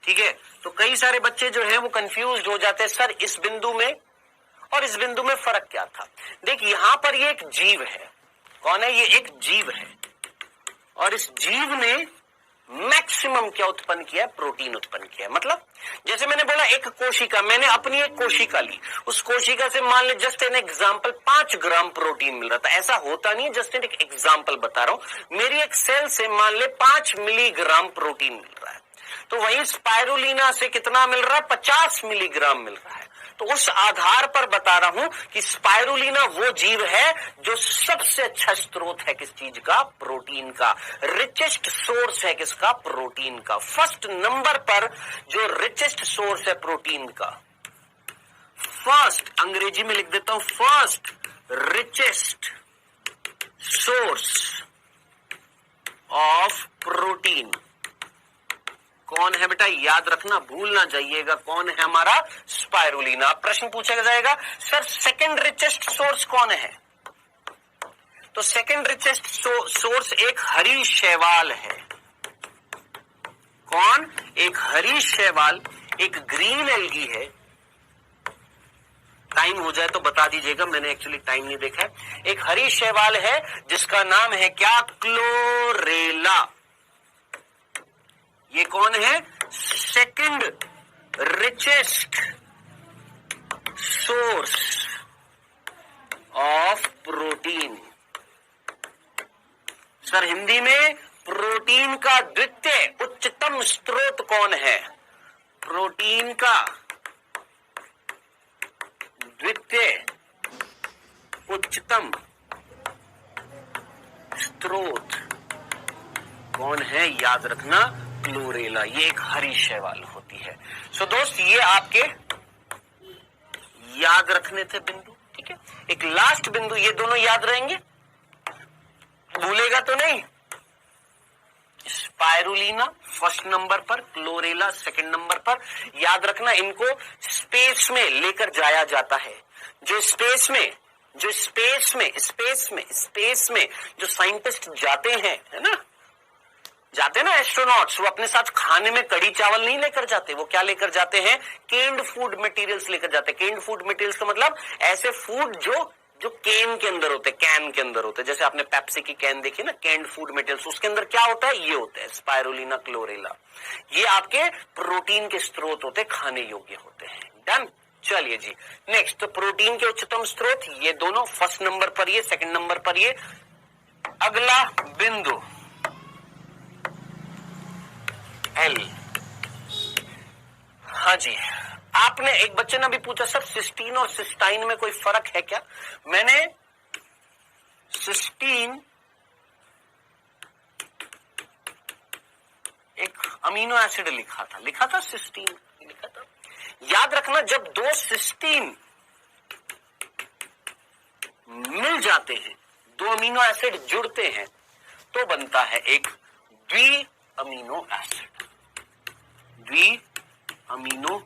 ठीक है, तो कई सारे बच्चे जो है वो कंफ्यूज हो जाते हैं, सर इस बिंदु में और इस बिंदु में फर्क क्या था। देखिए यहां पर ये एक जीव है, कौन है, ये एक जीव है, और इस जीव ने मैक्सिमम क्या उत्पन्न किया है, प्रोटीन उत्पन्न किया है। मतलब जैसे मैंने बोला एक कोशिका, मैंने अपनी एक कोशिका ली, उस कोशिका से मान ले just an example 5 gram protein मिल रहा था, ऐसा होता नहीं, जस्ट एक एग्जांपल बता रहा हूं। मेरी एक सेल से मान ले 5 मिलीग्राम प्रोटीन मिल रहा है, तो वहीं स्पाइरुलिना से कितना मिल रहा है, 50 मिलीग्राम मिल रहा है। तो उस आधार पर बता रहा हूं कि स्पाइरुलिना वो जीव है जो सबसे अच्छा स्रोत है किस चीज का, प्रोटीन का, रिचेस्ट सोर्स है किसका, प्रोटीन का। फर्स्ट नंबर पर जो रिचेस्ट सोर्स है प्रोटीन का, फर्स्ट, अंग्रेजी में लिख देता हूं, first richest source of protein कौन है बेटा, याद रखना, भूल ना जाइएगा, कौन है हमारा, स्पाइरुलिना। प्रश्न पूछा जाएगा सर सेकंड रिचेस्ट सोर्स कौन है, तो सेकंड रिचेस्ट सोर्स एक हरी शैवाल है। कौन, एक हरी शैवाल, एक ग्रीन एल्गी है। टाइम हो जाए तो बता दीजिएगा, मैंने एक्चुअली टाइम नहीं देखा है। एक हरी शैवाल है जिसका नाम है क्या, क्लोरेला। ये कौन है, second richest source of protein. Sir Hindi में प्रोटीन का द्वितीय उच्चतम स्रोत कौन है, प्रोटीन का द्वितीय उच्चतम स्रोत कौन है, याद रखना, क्लोरेला। ये एक हरी शैवाल होती है। सो दोस्त ये आपके याद रखने थे बिंदु। ठीक है, एक लास्ट बिंदु, ये दोनों याद रहेंगे, भूलेगा तो नहीं। स्पाइरुलिना फर्स्ट नंबर पर, क्लोरेला सेकंड नंबर पर। याद रखना इनको स्पेस में लेकर जाया जाता है। जो स्पेस में जो साइंटिस्ट जाते हैं, है ना, जाते ना एस्ट्रोनॉट्स, वो अपने साथ खाने में कड़ी चावल नहीं लेकर जाते, वो क्या लेकर जाते हैं, केन्ड फूड मटेरियल्स लेकर जाते हैं। केन्ड फूड मटेरियल्स का मतलब ऐसे फूड जो कैन के अंदर होते हैं, कैन के अंदर होते हैं। जैसे आपने पेप्सी की कैन देखी ना, कैन्ड फूड मटेरियल्स, उसके अंदर क्या होता है, ये होता है स्पाइरुलिना, क्लोरेला। ये आपके प्रोटीन के स्रोत होते, खाने योग्य होते हैं। डन, चलिए जी नेक्स्ट। तो प्रोटीन के उच्चतम स्रोत ये दोनों, फर्स्ट नंबर पर ये, सेकंड नंबर पर ये। अगला बिंदु एल। हाँ जी, आपने एक बच्चे ने भी पूछा सर सिस्टीन और सिस्टाइन में कोई फर्क है क्या। मैंने सिस्टीन एक अमीनो एसिड लिखा था, सिस्टीन लिखा था। याद रखना जब दो सिस्टीन मिल जाते हैं, दो अमीनो एसिड जुड़ते हैं, तो बनता है एक द्वि अमीनो एसिड, द्वि अमीनो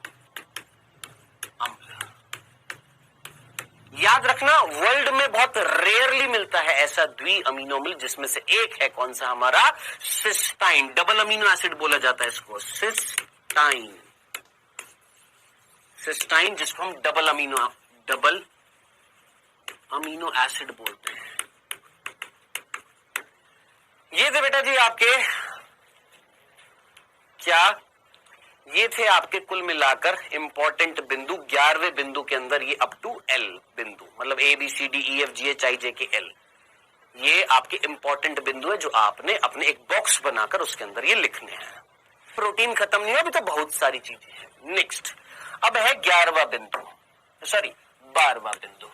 अम्ल। याद रखना वर्ल्ड में बहुत रेयरली मिलता है ऐसा द्वि अमीनो अम्ल, जिसमें से एक है कौन सा, हमारा सिस्टाइन। डबल अमीनो एसिड बोला जाता है इसको, सिस्टाइन। सिस्टाइन जिसको हम डबल अमीनो एसिड बोलते हैं। ये थे बेटा जी आपके क्या, ये थे आपके कुल मिलाकर इंपॉर्टेंट बिंदु। 11वें बिंदु के अंदर ये अप टू एल बिंदु, मतलब A B C D E F G H I J K L, ये आपके इंपॉर्टेंट बिंदु है जो आपने अपने एक बॉक्स बनाकर उसके अंदर ये लिखने हैं। प्रोटीन खत्म नहीं हुआ, अभी तो बहुत सारी चीजें हैं। नेक्स्ट अब है 11वां बिंदु, सॉरी 12वां बिंदु।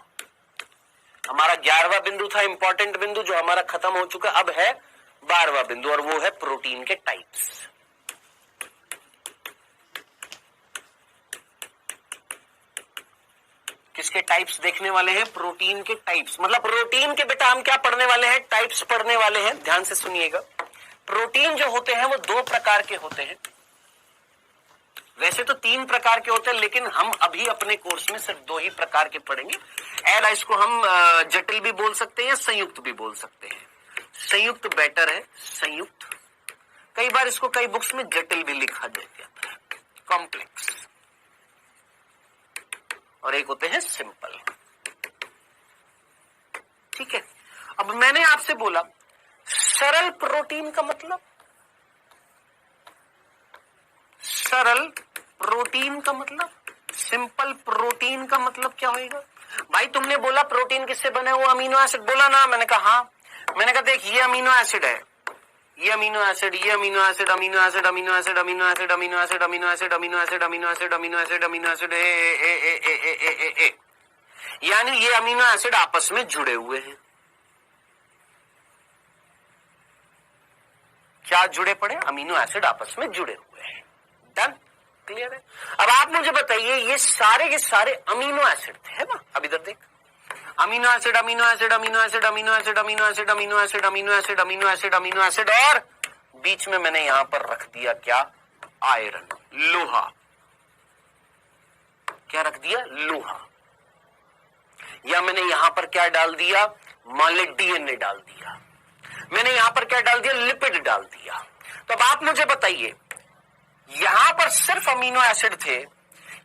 हमारा 11वां बिंदु था इंपॉर्टेंट बिंदु जो हमारा खत्म हो चुका। अब है 12वां बिंदु और वो है प्रोटीन के टाइप्स। किसके टाइप्स देखने वाले हैं, प्रोटीन के टाइप्स। मतलब प्रोटीन के बेटा हम क्या पढ़ने वाले हैं, टाइप्स पढ़ने वाले हैं। ध्यान से सुनिएगा, प्रोटीन जो होते हैं वो दो प्रकार के होते हैं। वैसे तो 3 प्रकार के होते हैं, लेकिन हम अभी अपने कोर्स में सिर्फ 2 ही प्रकार के पढ़ेंगे। एलाइज को हम जटिल भी बोल सकते हैं या संयुक्त भी बोल सकते हैं। संयुक्त बेटर है, संयुक्त। कई बार इसको कई बुक्स में जटिल भी लिखा जाता है, कॉम्प्लेक्स। और एक होते हैं सिंपल। ठीक है, अब मैंने आपसे बोला सरल प्रोटीन का मतलब, सरल प्रोटीन का मतलब, सिंपल प्रोटीन का मतलब क्या होगा? भाई तुमने बोला प्रोटीन किससे बने हुआ? अमीनो एसिड बोला ना? मैंने कहा हाँ। मैंने कहा देख ये अमीनो एसिड है, ये अमीनो एसिड, ये amino acid, amino acid, amino acid, amino acid, amino acid, amino acid, amino acid, amino acid, amino acid, amino acid, A, यानी ये अमीनो एसिड आपस में जुड़े हुए हैं। क्या जुड़े पड़े? अमीनो एसिड आपस में जुड़े हुए हैं। डन, क्लियर है? अब आप मुझे बताइए ये सारे के सारे अमीनो एसिड थे, है ना? अब इधर देख, amino acid, amino acid, amino acid, amino acid, amino acid, amino acid, amino acid, amino acid, amino acid, और बीच में मैंने यहां पर रख दिया क्या? आयरन, लोहा। क्या रख दिया? लोहा। या मैंने यहां पर क्या डाल दिया? मान ले डीएनए डाल दिया। मैंने यहां पर क्या डाल दिया? लिपिड डाल दिया। तो अब आप मुझे बताइए, यहां पर सिर्फ अमीनो एसिड थे,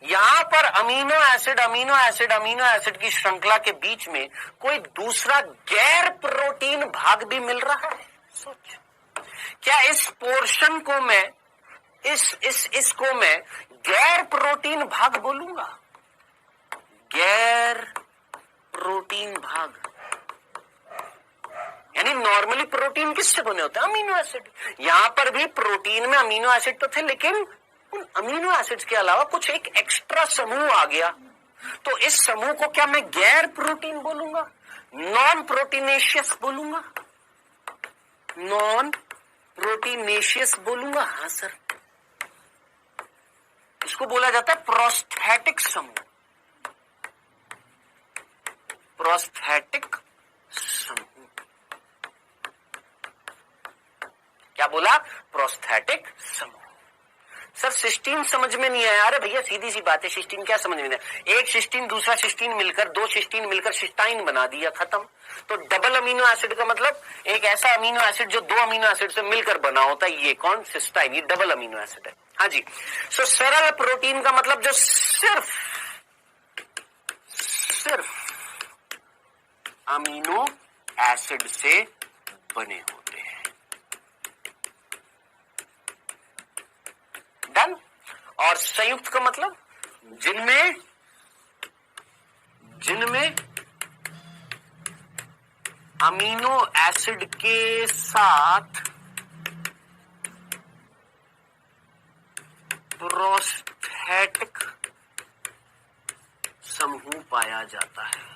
यहां पर amino acid, amino acid, amino acid की श्रृंखला के बीच में कोई दूसरा गैर प्रोटीन भाग भी मिल रहा है? सोच, क्या इस पोर्शन को मैं, इसको मैं गैर प्रोटीन भाग बोलूंगा? गैर प्रोटीन भाग, यानी नॉर्मली प्रोटीन किससे बने होते हैं? Amino acid. यहां पर भी प्रोटीन में अमीनो एसिड तो थे, लेकिन उन अमीनो एसिड्स के अलावा कुछ एक एक्स्ट्रा समूह आ गया। तो इस समूह को क्या मैं गैर प्रोटीन बोलूंगा? नॉन प्रोटीनेशियस बोलूंगा? नॉन प्रोटीनेशियस बोलूंगा? हाँ सर, इसको बोला जाता है प्रोस्थेटिक समूह। प्रोस्थेटिक समूह। क्या बोला? प्रोस्थेटिक समूह। सर सिस्टीन समझ में नहीं आया। अरे भैया सीधी सी बात है, सिस्टीन क्या समझ में नहीं आया? एक सिस्टीन दूसरा सिस्टीन मिलकर, 2 सिस्टीन मिलकर सिस्टाइन बना दिया, खत्म। तो डबल अमीनो एसिड का मतलब एक ऐसा अमीनो एसिड जो 2 अमीनो एसिड से मिलकर बना होता है, ये कौन? सिस्टाइन। ये डबल अमीनो एसिड है। हाँ जी। सो सरल प्रोटीन का मतलब जो सिर्फ अमीनो एसिड से बने होते हैं। डन। और संयुक्त का मतलब जिनमें अमीनो एसिड के साथ प्रोस्थेटिक समूह पाया जाता है।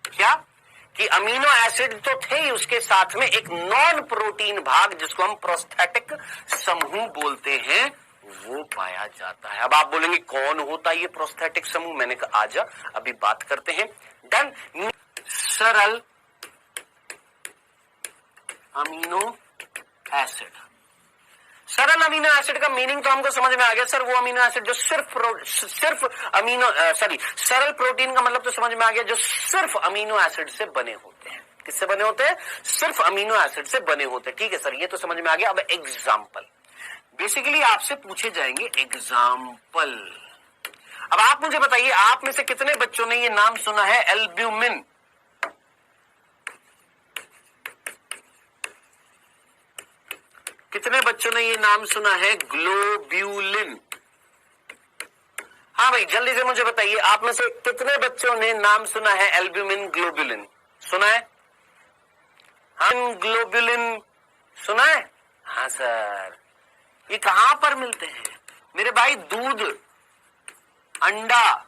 क्या? कि अमीनो एसिड तो थे ही, उसके साथ में एक नॉन प्रोटीन भाग जिसको हम प्रोस्थेटिक समूह बोलते हैं, वो पाया जाता है। अब आप बोलेंगे कौन होता है ये प्रोस्थेटिक समूह? मैंने कहा आजा अभी बात करते हैं। डन। सरल अमीनो एसिड। सरल अमीनो एसिड का मीनिंग तो हमको समझ में आ गया सर, वो अमीनो एसिड जो सिर्फ अमीनो सरल प्रोटीन का मतलब तो समझ में आ गया, जो सिर्फ अमीनो एसिड से बने होते हैं। किससे बने होते हैं? सिर्फ अमीनो एसिड से बने होते हैं। ठीक है सर, ये तो समझ में आ गया। अब एग्जाम्पल, बेसिकली आपसे पूछे जाएंगे एग्जाम्पल। अब आप मुझे बताइए, आप में से कितने बच्चों ने ये नाम सुना है? एल्ब्यूमिन। कितने बच्चों ने ये नाम सुना है? ग्लोब्यूलिन। हाँ भाई जल्दी से मुझे बताइए, आप में से कितने बच्चों ने नाम सुना है एल्ब्यूमिन, ग्लोब्यूलिन? सुना है? हाँ, ग्लोब्यूलिन सुना है? हाँ सर। ये कहां पर मिलते हैं मेरे भाई? दूध, अंडा,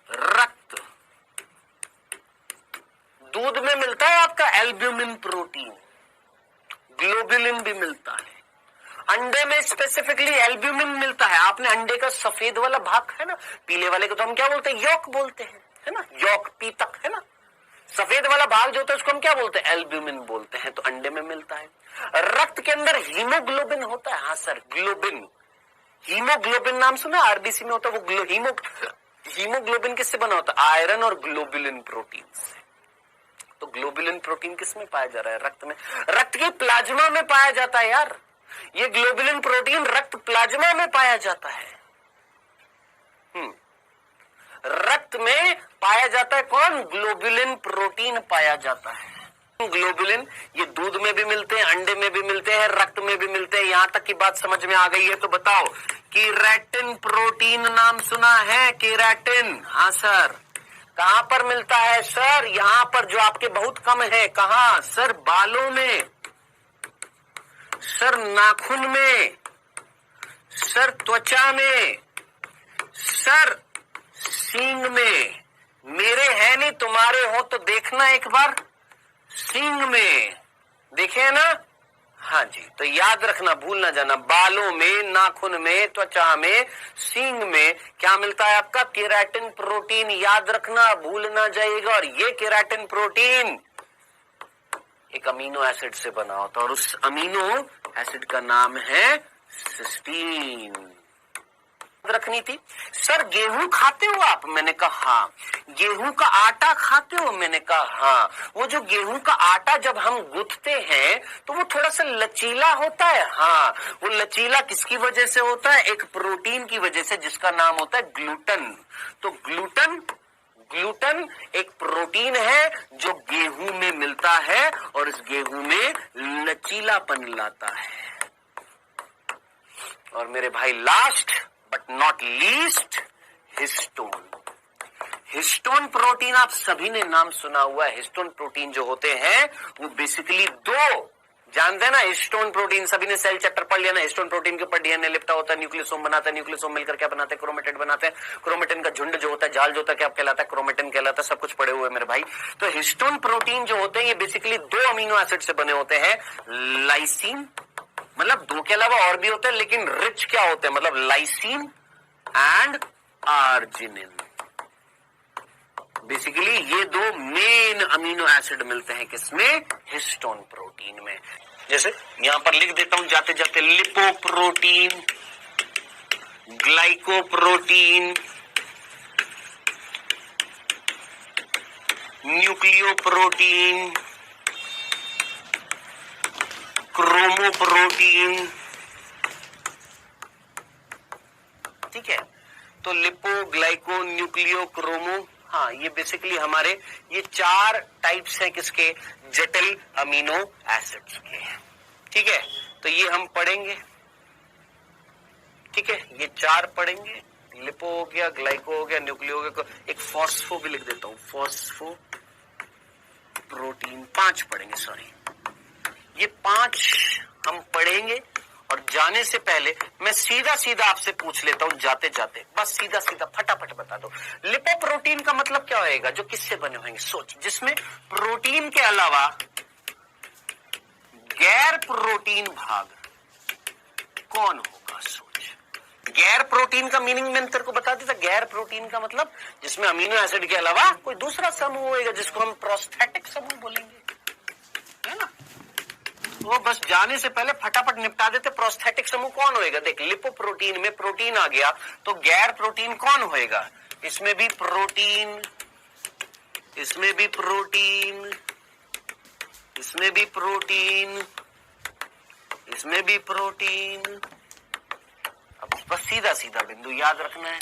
रक्त। दूध में मिलता है आपका एल्ब्यूमिन प्रोटीन, ग्लोब्यूलिन भी मिलता है। अंडे में स्पेसिफिकली एल्ब्यूमिन मिलता है। आपने अंडे का सफेद वाला भाग है ना, पीले वाले को तो हम क्या बोलते हैं? यॉक बोलते हैं, है ना? यॉक, पीतक, है ना? सफेद वाला भाग जो होता है उसको हम क्या बोलते हैं? एल्ब्यूमिन बोलते हैं। तो अंडे में मिलता है। रक्त के अंदर हीमोग्लोबिन होता है। हाँ सर, ग्लोबिन, हीमोग्लोबिन नाम सुना? आरबीसी में होता है वो हीमोग्लोबिन किससे बना होता है? आयरन और ग्लोबुलिन प्रोटीन से। तो ग्लोबुलिन प्रोटीन किस में पाया जा रहा है? रक्त में। रक्त के प्लाज्मा में पाया जाता है यार। ये ग्लोबुलिन प्रोटीन रक्त प्लाज्मा में पाया जाता है। रक्त में पाया जाता है कौन? ग्लोबुलिन प्रोटीन पाया जाता है। ग्लोबुलिन ये दूध में भी मिलते हैं, अंडे में भी मिलते हैं, रक्त में भी मिलते हैं। यहां तक की बात समझ में आ गई है तो बताओ, केराटिन प्रोटीन नाम सुना है? केराटिन, हाँ सर। कहां पर मिलता है सर? यहां पर जो आपके बहुत कम है। कहां सर? बालों में, सर नाखून में, सर त्वचा में, सर सींग में। मेरे है नहीं, तुम्हारे हो तो देखना एक बार। सींग में देखे ना? हाँ जी। तो याद रखना, भूल ना जाना, बालों में, नाखून में, त्वचा में, सींग में क्या मिलता है आपका? Keratin protein. याद रखना, भूल ना जाइएगा। और ये केराटिन प्रोटीन एक अमीनो एसिड से बना होता है और उस अमीनो एसिड का नाम है सिस्टीन। रखनी थी। सर गेहूं खाते हो आप? मैंने कहा हाँ। गेहूं का आटा खाते हो? मैंने कहा हाँ। वो जो गेहूं का आटा जब हम गूंथते हैं तो वो थोड़ा सा लचीला होता है। हाँ, वो लचीला किसकी वजह से होता है? एक प्रोटीन की वजह से जिसका नाम होता है ग्लूटन। तो ग्लूटन एक प्रोटीन है जो गेहूं में मिलता है और इस गेहूं में लचीलापन लाता है। और मेरे भाई last but not least, histone. Histone protein आप सभी ने नाम सुना हुआ है। हिस्टोन प्रोटीन जो होते हैं वो बेसिकली दो, जानते हैं ना? हिस्टोन प्रोटीन सभी ने सेल चैप्टर पढ़ लिया ना। हिस्टोन प्रोटीन के ऊपर डीएनए लिपटा होता है, न्यूक्लियोसोम बनाता है, न्यूक्लियोसोम मिलकर क्या बनाते हैं? क्रोमेटिन बनाते हैं। क्रोमेटिन का झुंड जो होता है, जाल जो होता है, क्या कहलाता है? क्रोमेटिन कहलाता है। सब कुछ पढ़े हुए मेरे भाई। तो हिस्टोन प्रोटीन जो होते हैं ये बेसिकली दो अमीनो एसिड से बने होते हैं। लाइसिन, मतलब दो के अलावा और भी होते हैं लेकिन रिच क्या होते हैं? मतलब लाइसिन एंड आर्जिनिन। बेसिकली ये दो मेन अमीनो एसिड मिलते हैं किसमें? हिस्टोन प्रोटीन में। जैसे यहां पर लिख देता हूं जाते जाते, लिपोप्रोटीन, ग्लाइकोप्रोटीन, न्यूक्लियोप्रोटीन, क्रोमोप्रोटीन। ठीक है, तो लिपो, ग्लाइको, न्यूक्लियो, क्रोमो, हाँ ये बेसिकली हमारे ये चार टाइप्स हैं किसके? जटिल अमीनो एसिड्स के। ठीक है, तो ये हम पढ़ेंगे। ठीक है, ये चार पढ़ेंगे। लिपो हो गया, ग्लाइको हो गया, न्यूक्लियो हो गया, एक फॉस्फो भी लिख देता हूं, फॉस्फो प्रोटीन। 5 पढ़ेंगे, सॉरी, ये 5 हम पढ़ेंगे। और जाने से पहले मैं सीधा सीधा आपसे पूछ लेता हूं जाते जाते, बस सीधा सीधा फटाफट बता दो, लिपोप्रोटीन का मतलब क्या होएगा? जो किससे बने होंगे? सोच, जिसमें प्रोटीन के अलावा गैर प्रोटीन भाग कौन होगा? सोच। गैर प्रोटीन का मीनिंग मैंने तेरे को बता दिया था। गैर प्रोटीन का मतलब जिसमें अमीनो एसिड के अलावा कोई दूसरा समूह होएगा जिसको हम प्रोस्थेटिक समूह बोलेंगे, है ना? वो बस जाने से पहले फटाफट निपटा देते। प्रोस्थेटिक समूह कौन होएगा? देख, लिपोप्रोटीन में प्रोटीन आ गया तो गैर प्रोटीन कौन होएगा? इसमें भी प्रोटीन, इसमें भी प्रोटीन, इसमें भी प्रोटीन, इसमें भी प्रोटीन। अब बस सीधा सीधा बिंदु याद रखना है।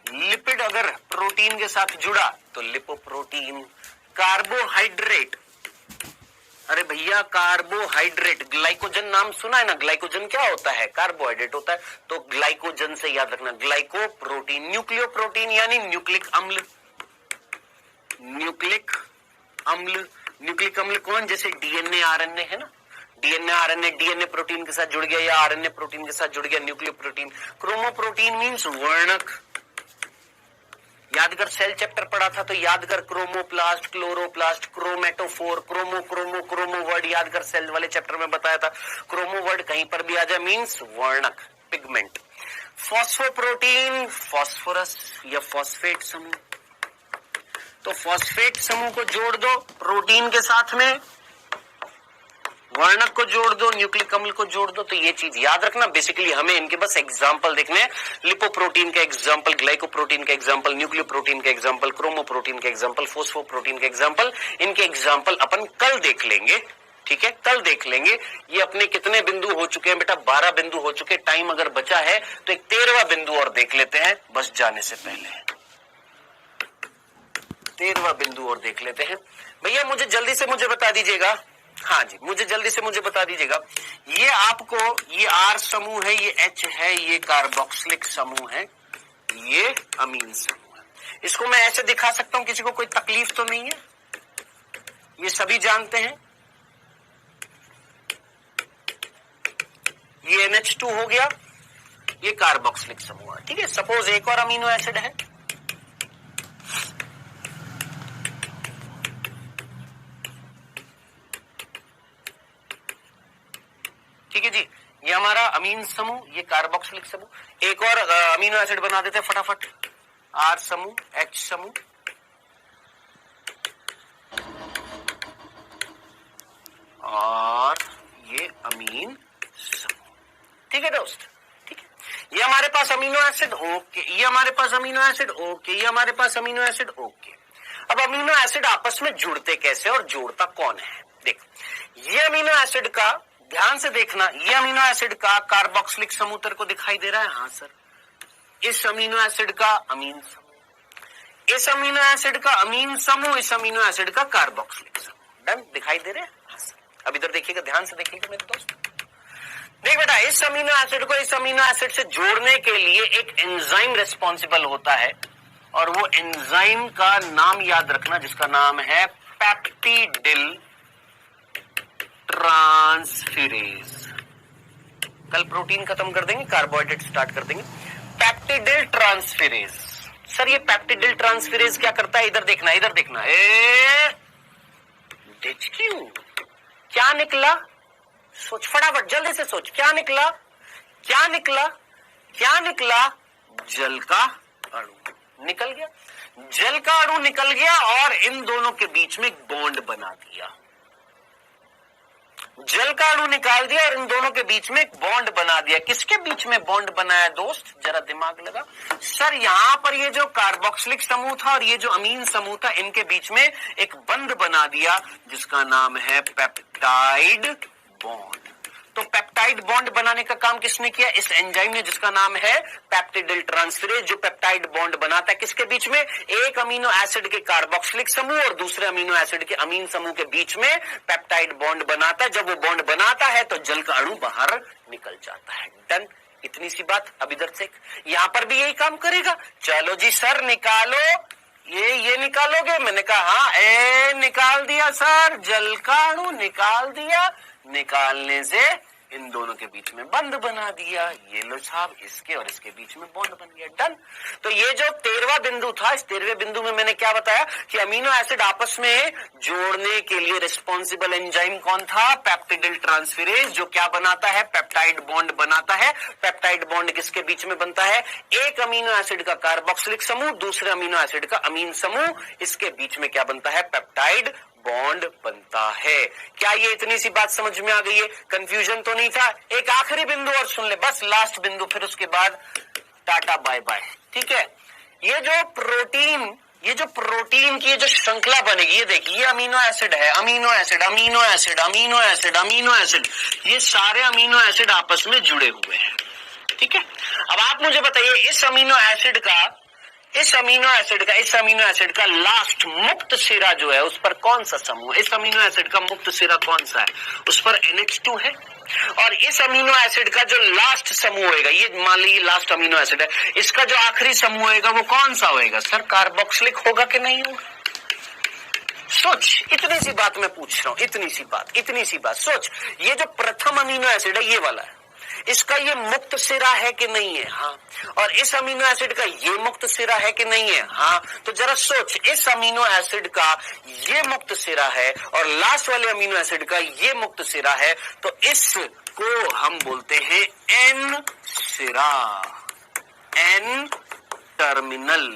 लिपिड अगर प्रोटीन के साथ जुड़ा तो लिपोप्रोटीन। कार्बोहाइड्रेट, अरे भैया कार्बोहाइड्रेट, ग्लाइकोजन नाम सुना है ना? ग्लाइकोजन क्या होता है? कार्बोहाइड्रेट होता है। तो ग्लाइकोजन से याद रखना ग्लाइको प्रोटीन। न्यूक्लियो प्रोटीन यानी न्यूक्लिक अम्ल। न्यूक्लिक अम्ल, न्यूक्लिक अम्ल कौन? जैसे डीएनए आरएनए है ना, डीएनए आरएनए, डीएनए प्रोटीन के साथ जुड़ गया या आरएनए प्रोटीन के साथ जुड़ गया, न्यूक्लियो प्रोटीन। क्रोमोप्रोटीन मीन्स वर्णक। याद कर, सेल चैप्टर पढ़ा था तो याद कर, chromoplast, chloroplast, chromatophore, chromo word याद कर, सेल वाले चैप्टर में बताया था। क्रोमो वर्ड कहीं पर भी आ जाए मीन्स वर्णक, पिगमेंट। फॉस्फोप्रोटीन, फास्फोरस या फॉस्फेट समूह। तो फॉस्फेट समूह को जोड़ दो प्रोटीन के साथ में, वर्णक को जोड़ दो, न्यूक्लिक अम्ल को जोड़ दो। तो ये चीज याद रखना। बेसिकली हमें इनके बस एग्जांपल देखने हैं, लिपोप्रोटीन का एग्जांपल, ग्लाइकोप्रोटीन का एग्जांपल, न्यूक्लियोप्रोटीन का एग्जांपल, क्रोमोप्रोटीन का एग्जांपल, फोस्फोप्रोटीन का एग्जांपल। इनके एग्जांपल अपन कल देख लेंगे, ठीक है, कल देख लेंगे। ये अपने कितने बिंदु हो चुके हैं बेटा? 12 बिंदु हो चुके। टाइम अगर बचा है तो एक 13वां बिंदु और देख लेते हैं बस जाने से पहले। 13वां बिंदु और देख लेते हैं। भैया मुझे जल्दी से मुझे बता दीजिएगा, हाँ जी मुझे जल्दी से मुझे बता दीजिएगा, ये आपको ये आर समूह है, ये एच है, ये कार्बोक्सिलिक समूह है, ये अमीन समूह है। इसको मैं ऐसे दिखा सकता हूं, किसी को कोई तकलीफ तो नहीं है? ये सभी जानते हैं। ये NH2 हो गया, ये कार्बोक्सिलिक समूह है, ठीक है। सपोज एक और अमीनो एसिड है, ठीक है जी, ये हमारा अमीन समूह, ये कार्बोक्सिलिक समूह। एक और अमीनो एसिड बना देते हैं फटाफट, आर समूह, एच समूह, और ये अमीन समूह, ठीक है दोस्त, ठीक है। ये हमारे पास अमीनो एसिड, ओके, ये हमारे पास अमीनो एसिड, ओके, ये हमारे पास अमीनो एसिड, ओके। अब अमीनो एसिड आपस में जुड़ते कैसे और जोड़ता कौन है? देख, ये अमीनो एसिड का, ध्यान से देखना, ये अमीनो एसिड का कार्बोक्सिलिक समूह तेरे को दिखाई दे रहा है? हाँ सर। इस अमीनो एसिड का अमीन समूह, इस अमीनो एसिड का अमीन समूह, इस अमीनो एसिड का कार्बोक्सिलिक समूह, डन, दिखाई दे रहे हैं? हाँ सर। अब इधर देखिएगा, ध्यान से देखिएगा मेरे दोस्त। देख बेटा, इस अमीनो एसिड को इस अमीनो एसिड से जोड़ने के लिए एक एंजाइम रिस्पॉन्सिबल होता है, और वो एंजाइम का नाम याद रखना, जिसका नाम है पेप्टिडिल ट्रांसफेरेज। कल प्रोटीन खत्म कर देंगे, कार्बोहाइड्रेट स्टार्ट कर देंगे। पेप्टिडिल ट्रांसफेरेज। सर ये पेप्टिडिल ट्रांसफेरेज क्या करता है? इधर देखना, इधर देखना। क्यों, क्या निकला? सोच फटाफट, जल्दी से सोच, क्या निकला? क्या निकला? क्या निकला? जल का अणु निकल गया। जल का अणु निकल गया और इन दोनों के बीच में एक बॉन्ड बना दिया। जल का अणु निकाल दिया और इन दोनों के बीच में एक बॉन्ड बना दिया। किसके बीच में बॉन्ड बनाया दोस्त? जरा दिमाग लगा। सर यहां पर ये जो कार्बोक्सिलिक समूह था और ये जो अमीन समूह था, इनके बीच में एक बंध बना दिया जिसका नाम है पेप्टाइड बॉन्ड। तो पेप्टाइड बॉन्ड बनाने का काम किसने किया? इस एंजाइम ने, जिसका नाम है पेप्टिडिल ट्रांसफेरेज, जो पेप्टाइड बॉन्ड बनाता है किसके बीच में? एक अमीनो एसिड के कार्बोक्सिलिक समूह और दूसरे अमीनो एसिड के अमीन समूह के बीच में पेप्टाइड बॉन्ड बनाता है। जब वो बॉन्ड बनाता है तो जल का अणु बाहर निकल जाता है। डन, इतनी सी बात। अब इधर से यहां पर भी यही काम करेगा। चलो जी सर निकालो, ये निकालोगे? मैंने कहा हाँ, निकाल दिया सर, जल का अणु निकाल दिया। निकालने से इन दोनों के बीच में बंध बना दिया। ये लो साहब, इसके और इसके बीच में बॉन्ड बन गया। डन। तो ये जो 13वां बिंदु था, इस 13वें बिंदु में मैंने क्या बताया कि अमीनो एसिड आपस में जोड़ने के लिए रिस्पॉन्सिबल एंजाइम कौन था? पेप्टिडिल ट्रांसफेरेज, जो क्या बनाता है? पेप्टाइड बॉन्ड बनाता है। पेप्टाइड बॉन्ड किसके बीच में बनता है? एक अमीनो एसिड का कार्बोक्सिलिक समूह, दूसरे अमीनो एसिड का अमीन समूह, इसके बीच में क्या बनता है? पेप्टाइड बॉन्ड बनता है। क्या ये इतनी सी बात समझ में आ गई है? कंफ्यूजन तो नहीं था? एक आखिरी बिंदु और सुन ले, बस लास्ट बिंदु, फिर उसके बाद टाटा बाय बाय, ठीक है। ये जो प्रोटीन की जो श्रृंखला बनेगी, ये देखिए, ये अमीनो एसिड है, amino acid, amino acid, amino acid, amino acid, ये सारे अमीनो एसिड आपस में जुड़े हुए हैं, ठीक है। अब आप मुझे बताइए, इस अमीनो एसिड का लास्ट मुक्त सिरा जो है, उस पर कौन सा समूह? इस अमीनो एसिड का मुक्त सिरा कौन सा है? उस पर NH2 है। और इस अमीनो एसिड का जो लास्ट समूह होगा, ये मान लीजिए लास्ट अमीनो एसिड है, इसका जो आखिरी समूह होगा वो कौन सा होगा? सर कार्बोक्सिलिक होगा कि नहीं होगा? सोच, इतनी सी बात मैं पूछ रहा हूं, इतनी सी बात सोच। ये जो प्रथम अमीनो एसिड है, ये वाला है, इसका ये मुक्त सिरा है कि नहीं है? हाँ। और इस अमीनो एसिड का ये मुक्त सिरा है कि नहीं है? हाँ। तो जरा सोच, इस अमीनो एसिड का ये मुक्त सिरा है और लास्ट वाले अमीनो एसिड का ये मुक्त सिरा है, तो इसको हम बोलते हैं N सिरा, N टर्मिनल।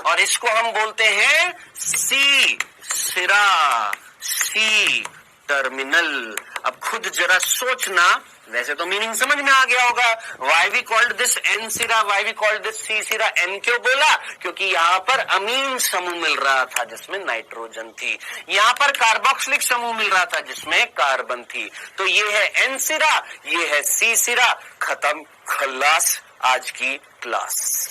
और इसको हम बोलते हैं सी सिरा, सी टर्मिनल। अब खुद जरा सोचना, वैसे तो मीनिंग समझ में आ गया होगा। Why we called this N सिरा, why we called this C सिरा। एन क्यों बोला? क्योंकि यहां पर अमीन समूह मिल रहा था जिसमें नाइट्रोजन थी, यहां पर कार्बोक्सिलिक समूह मिल रहा था जिसमें कार्बन थी। तो ये है एन सिरा, ये है सी सिरा। खत्म, खल्लास आज की क्लास।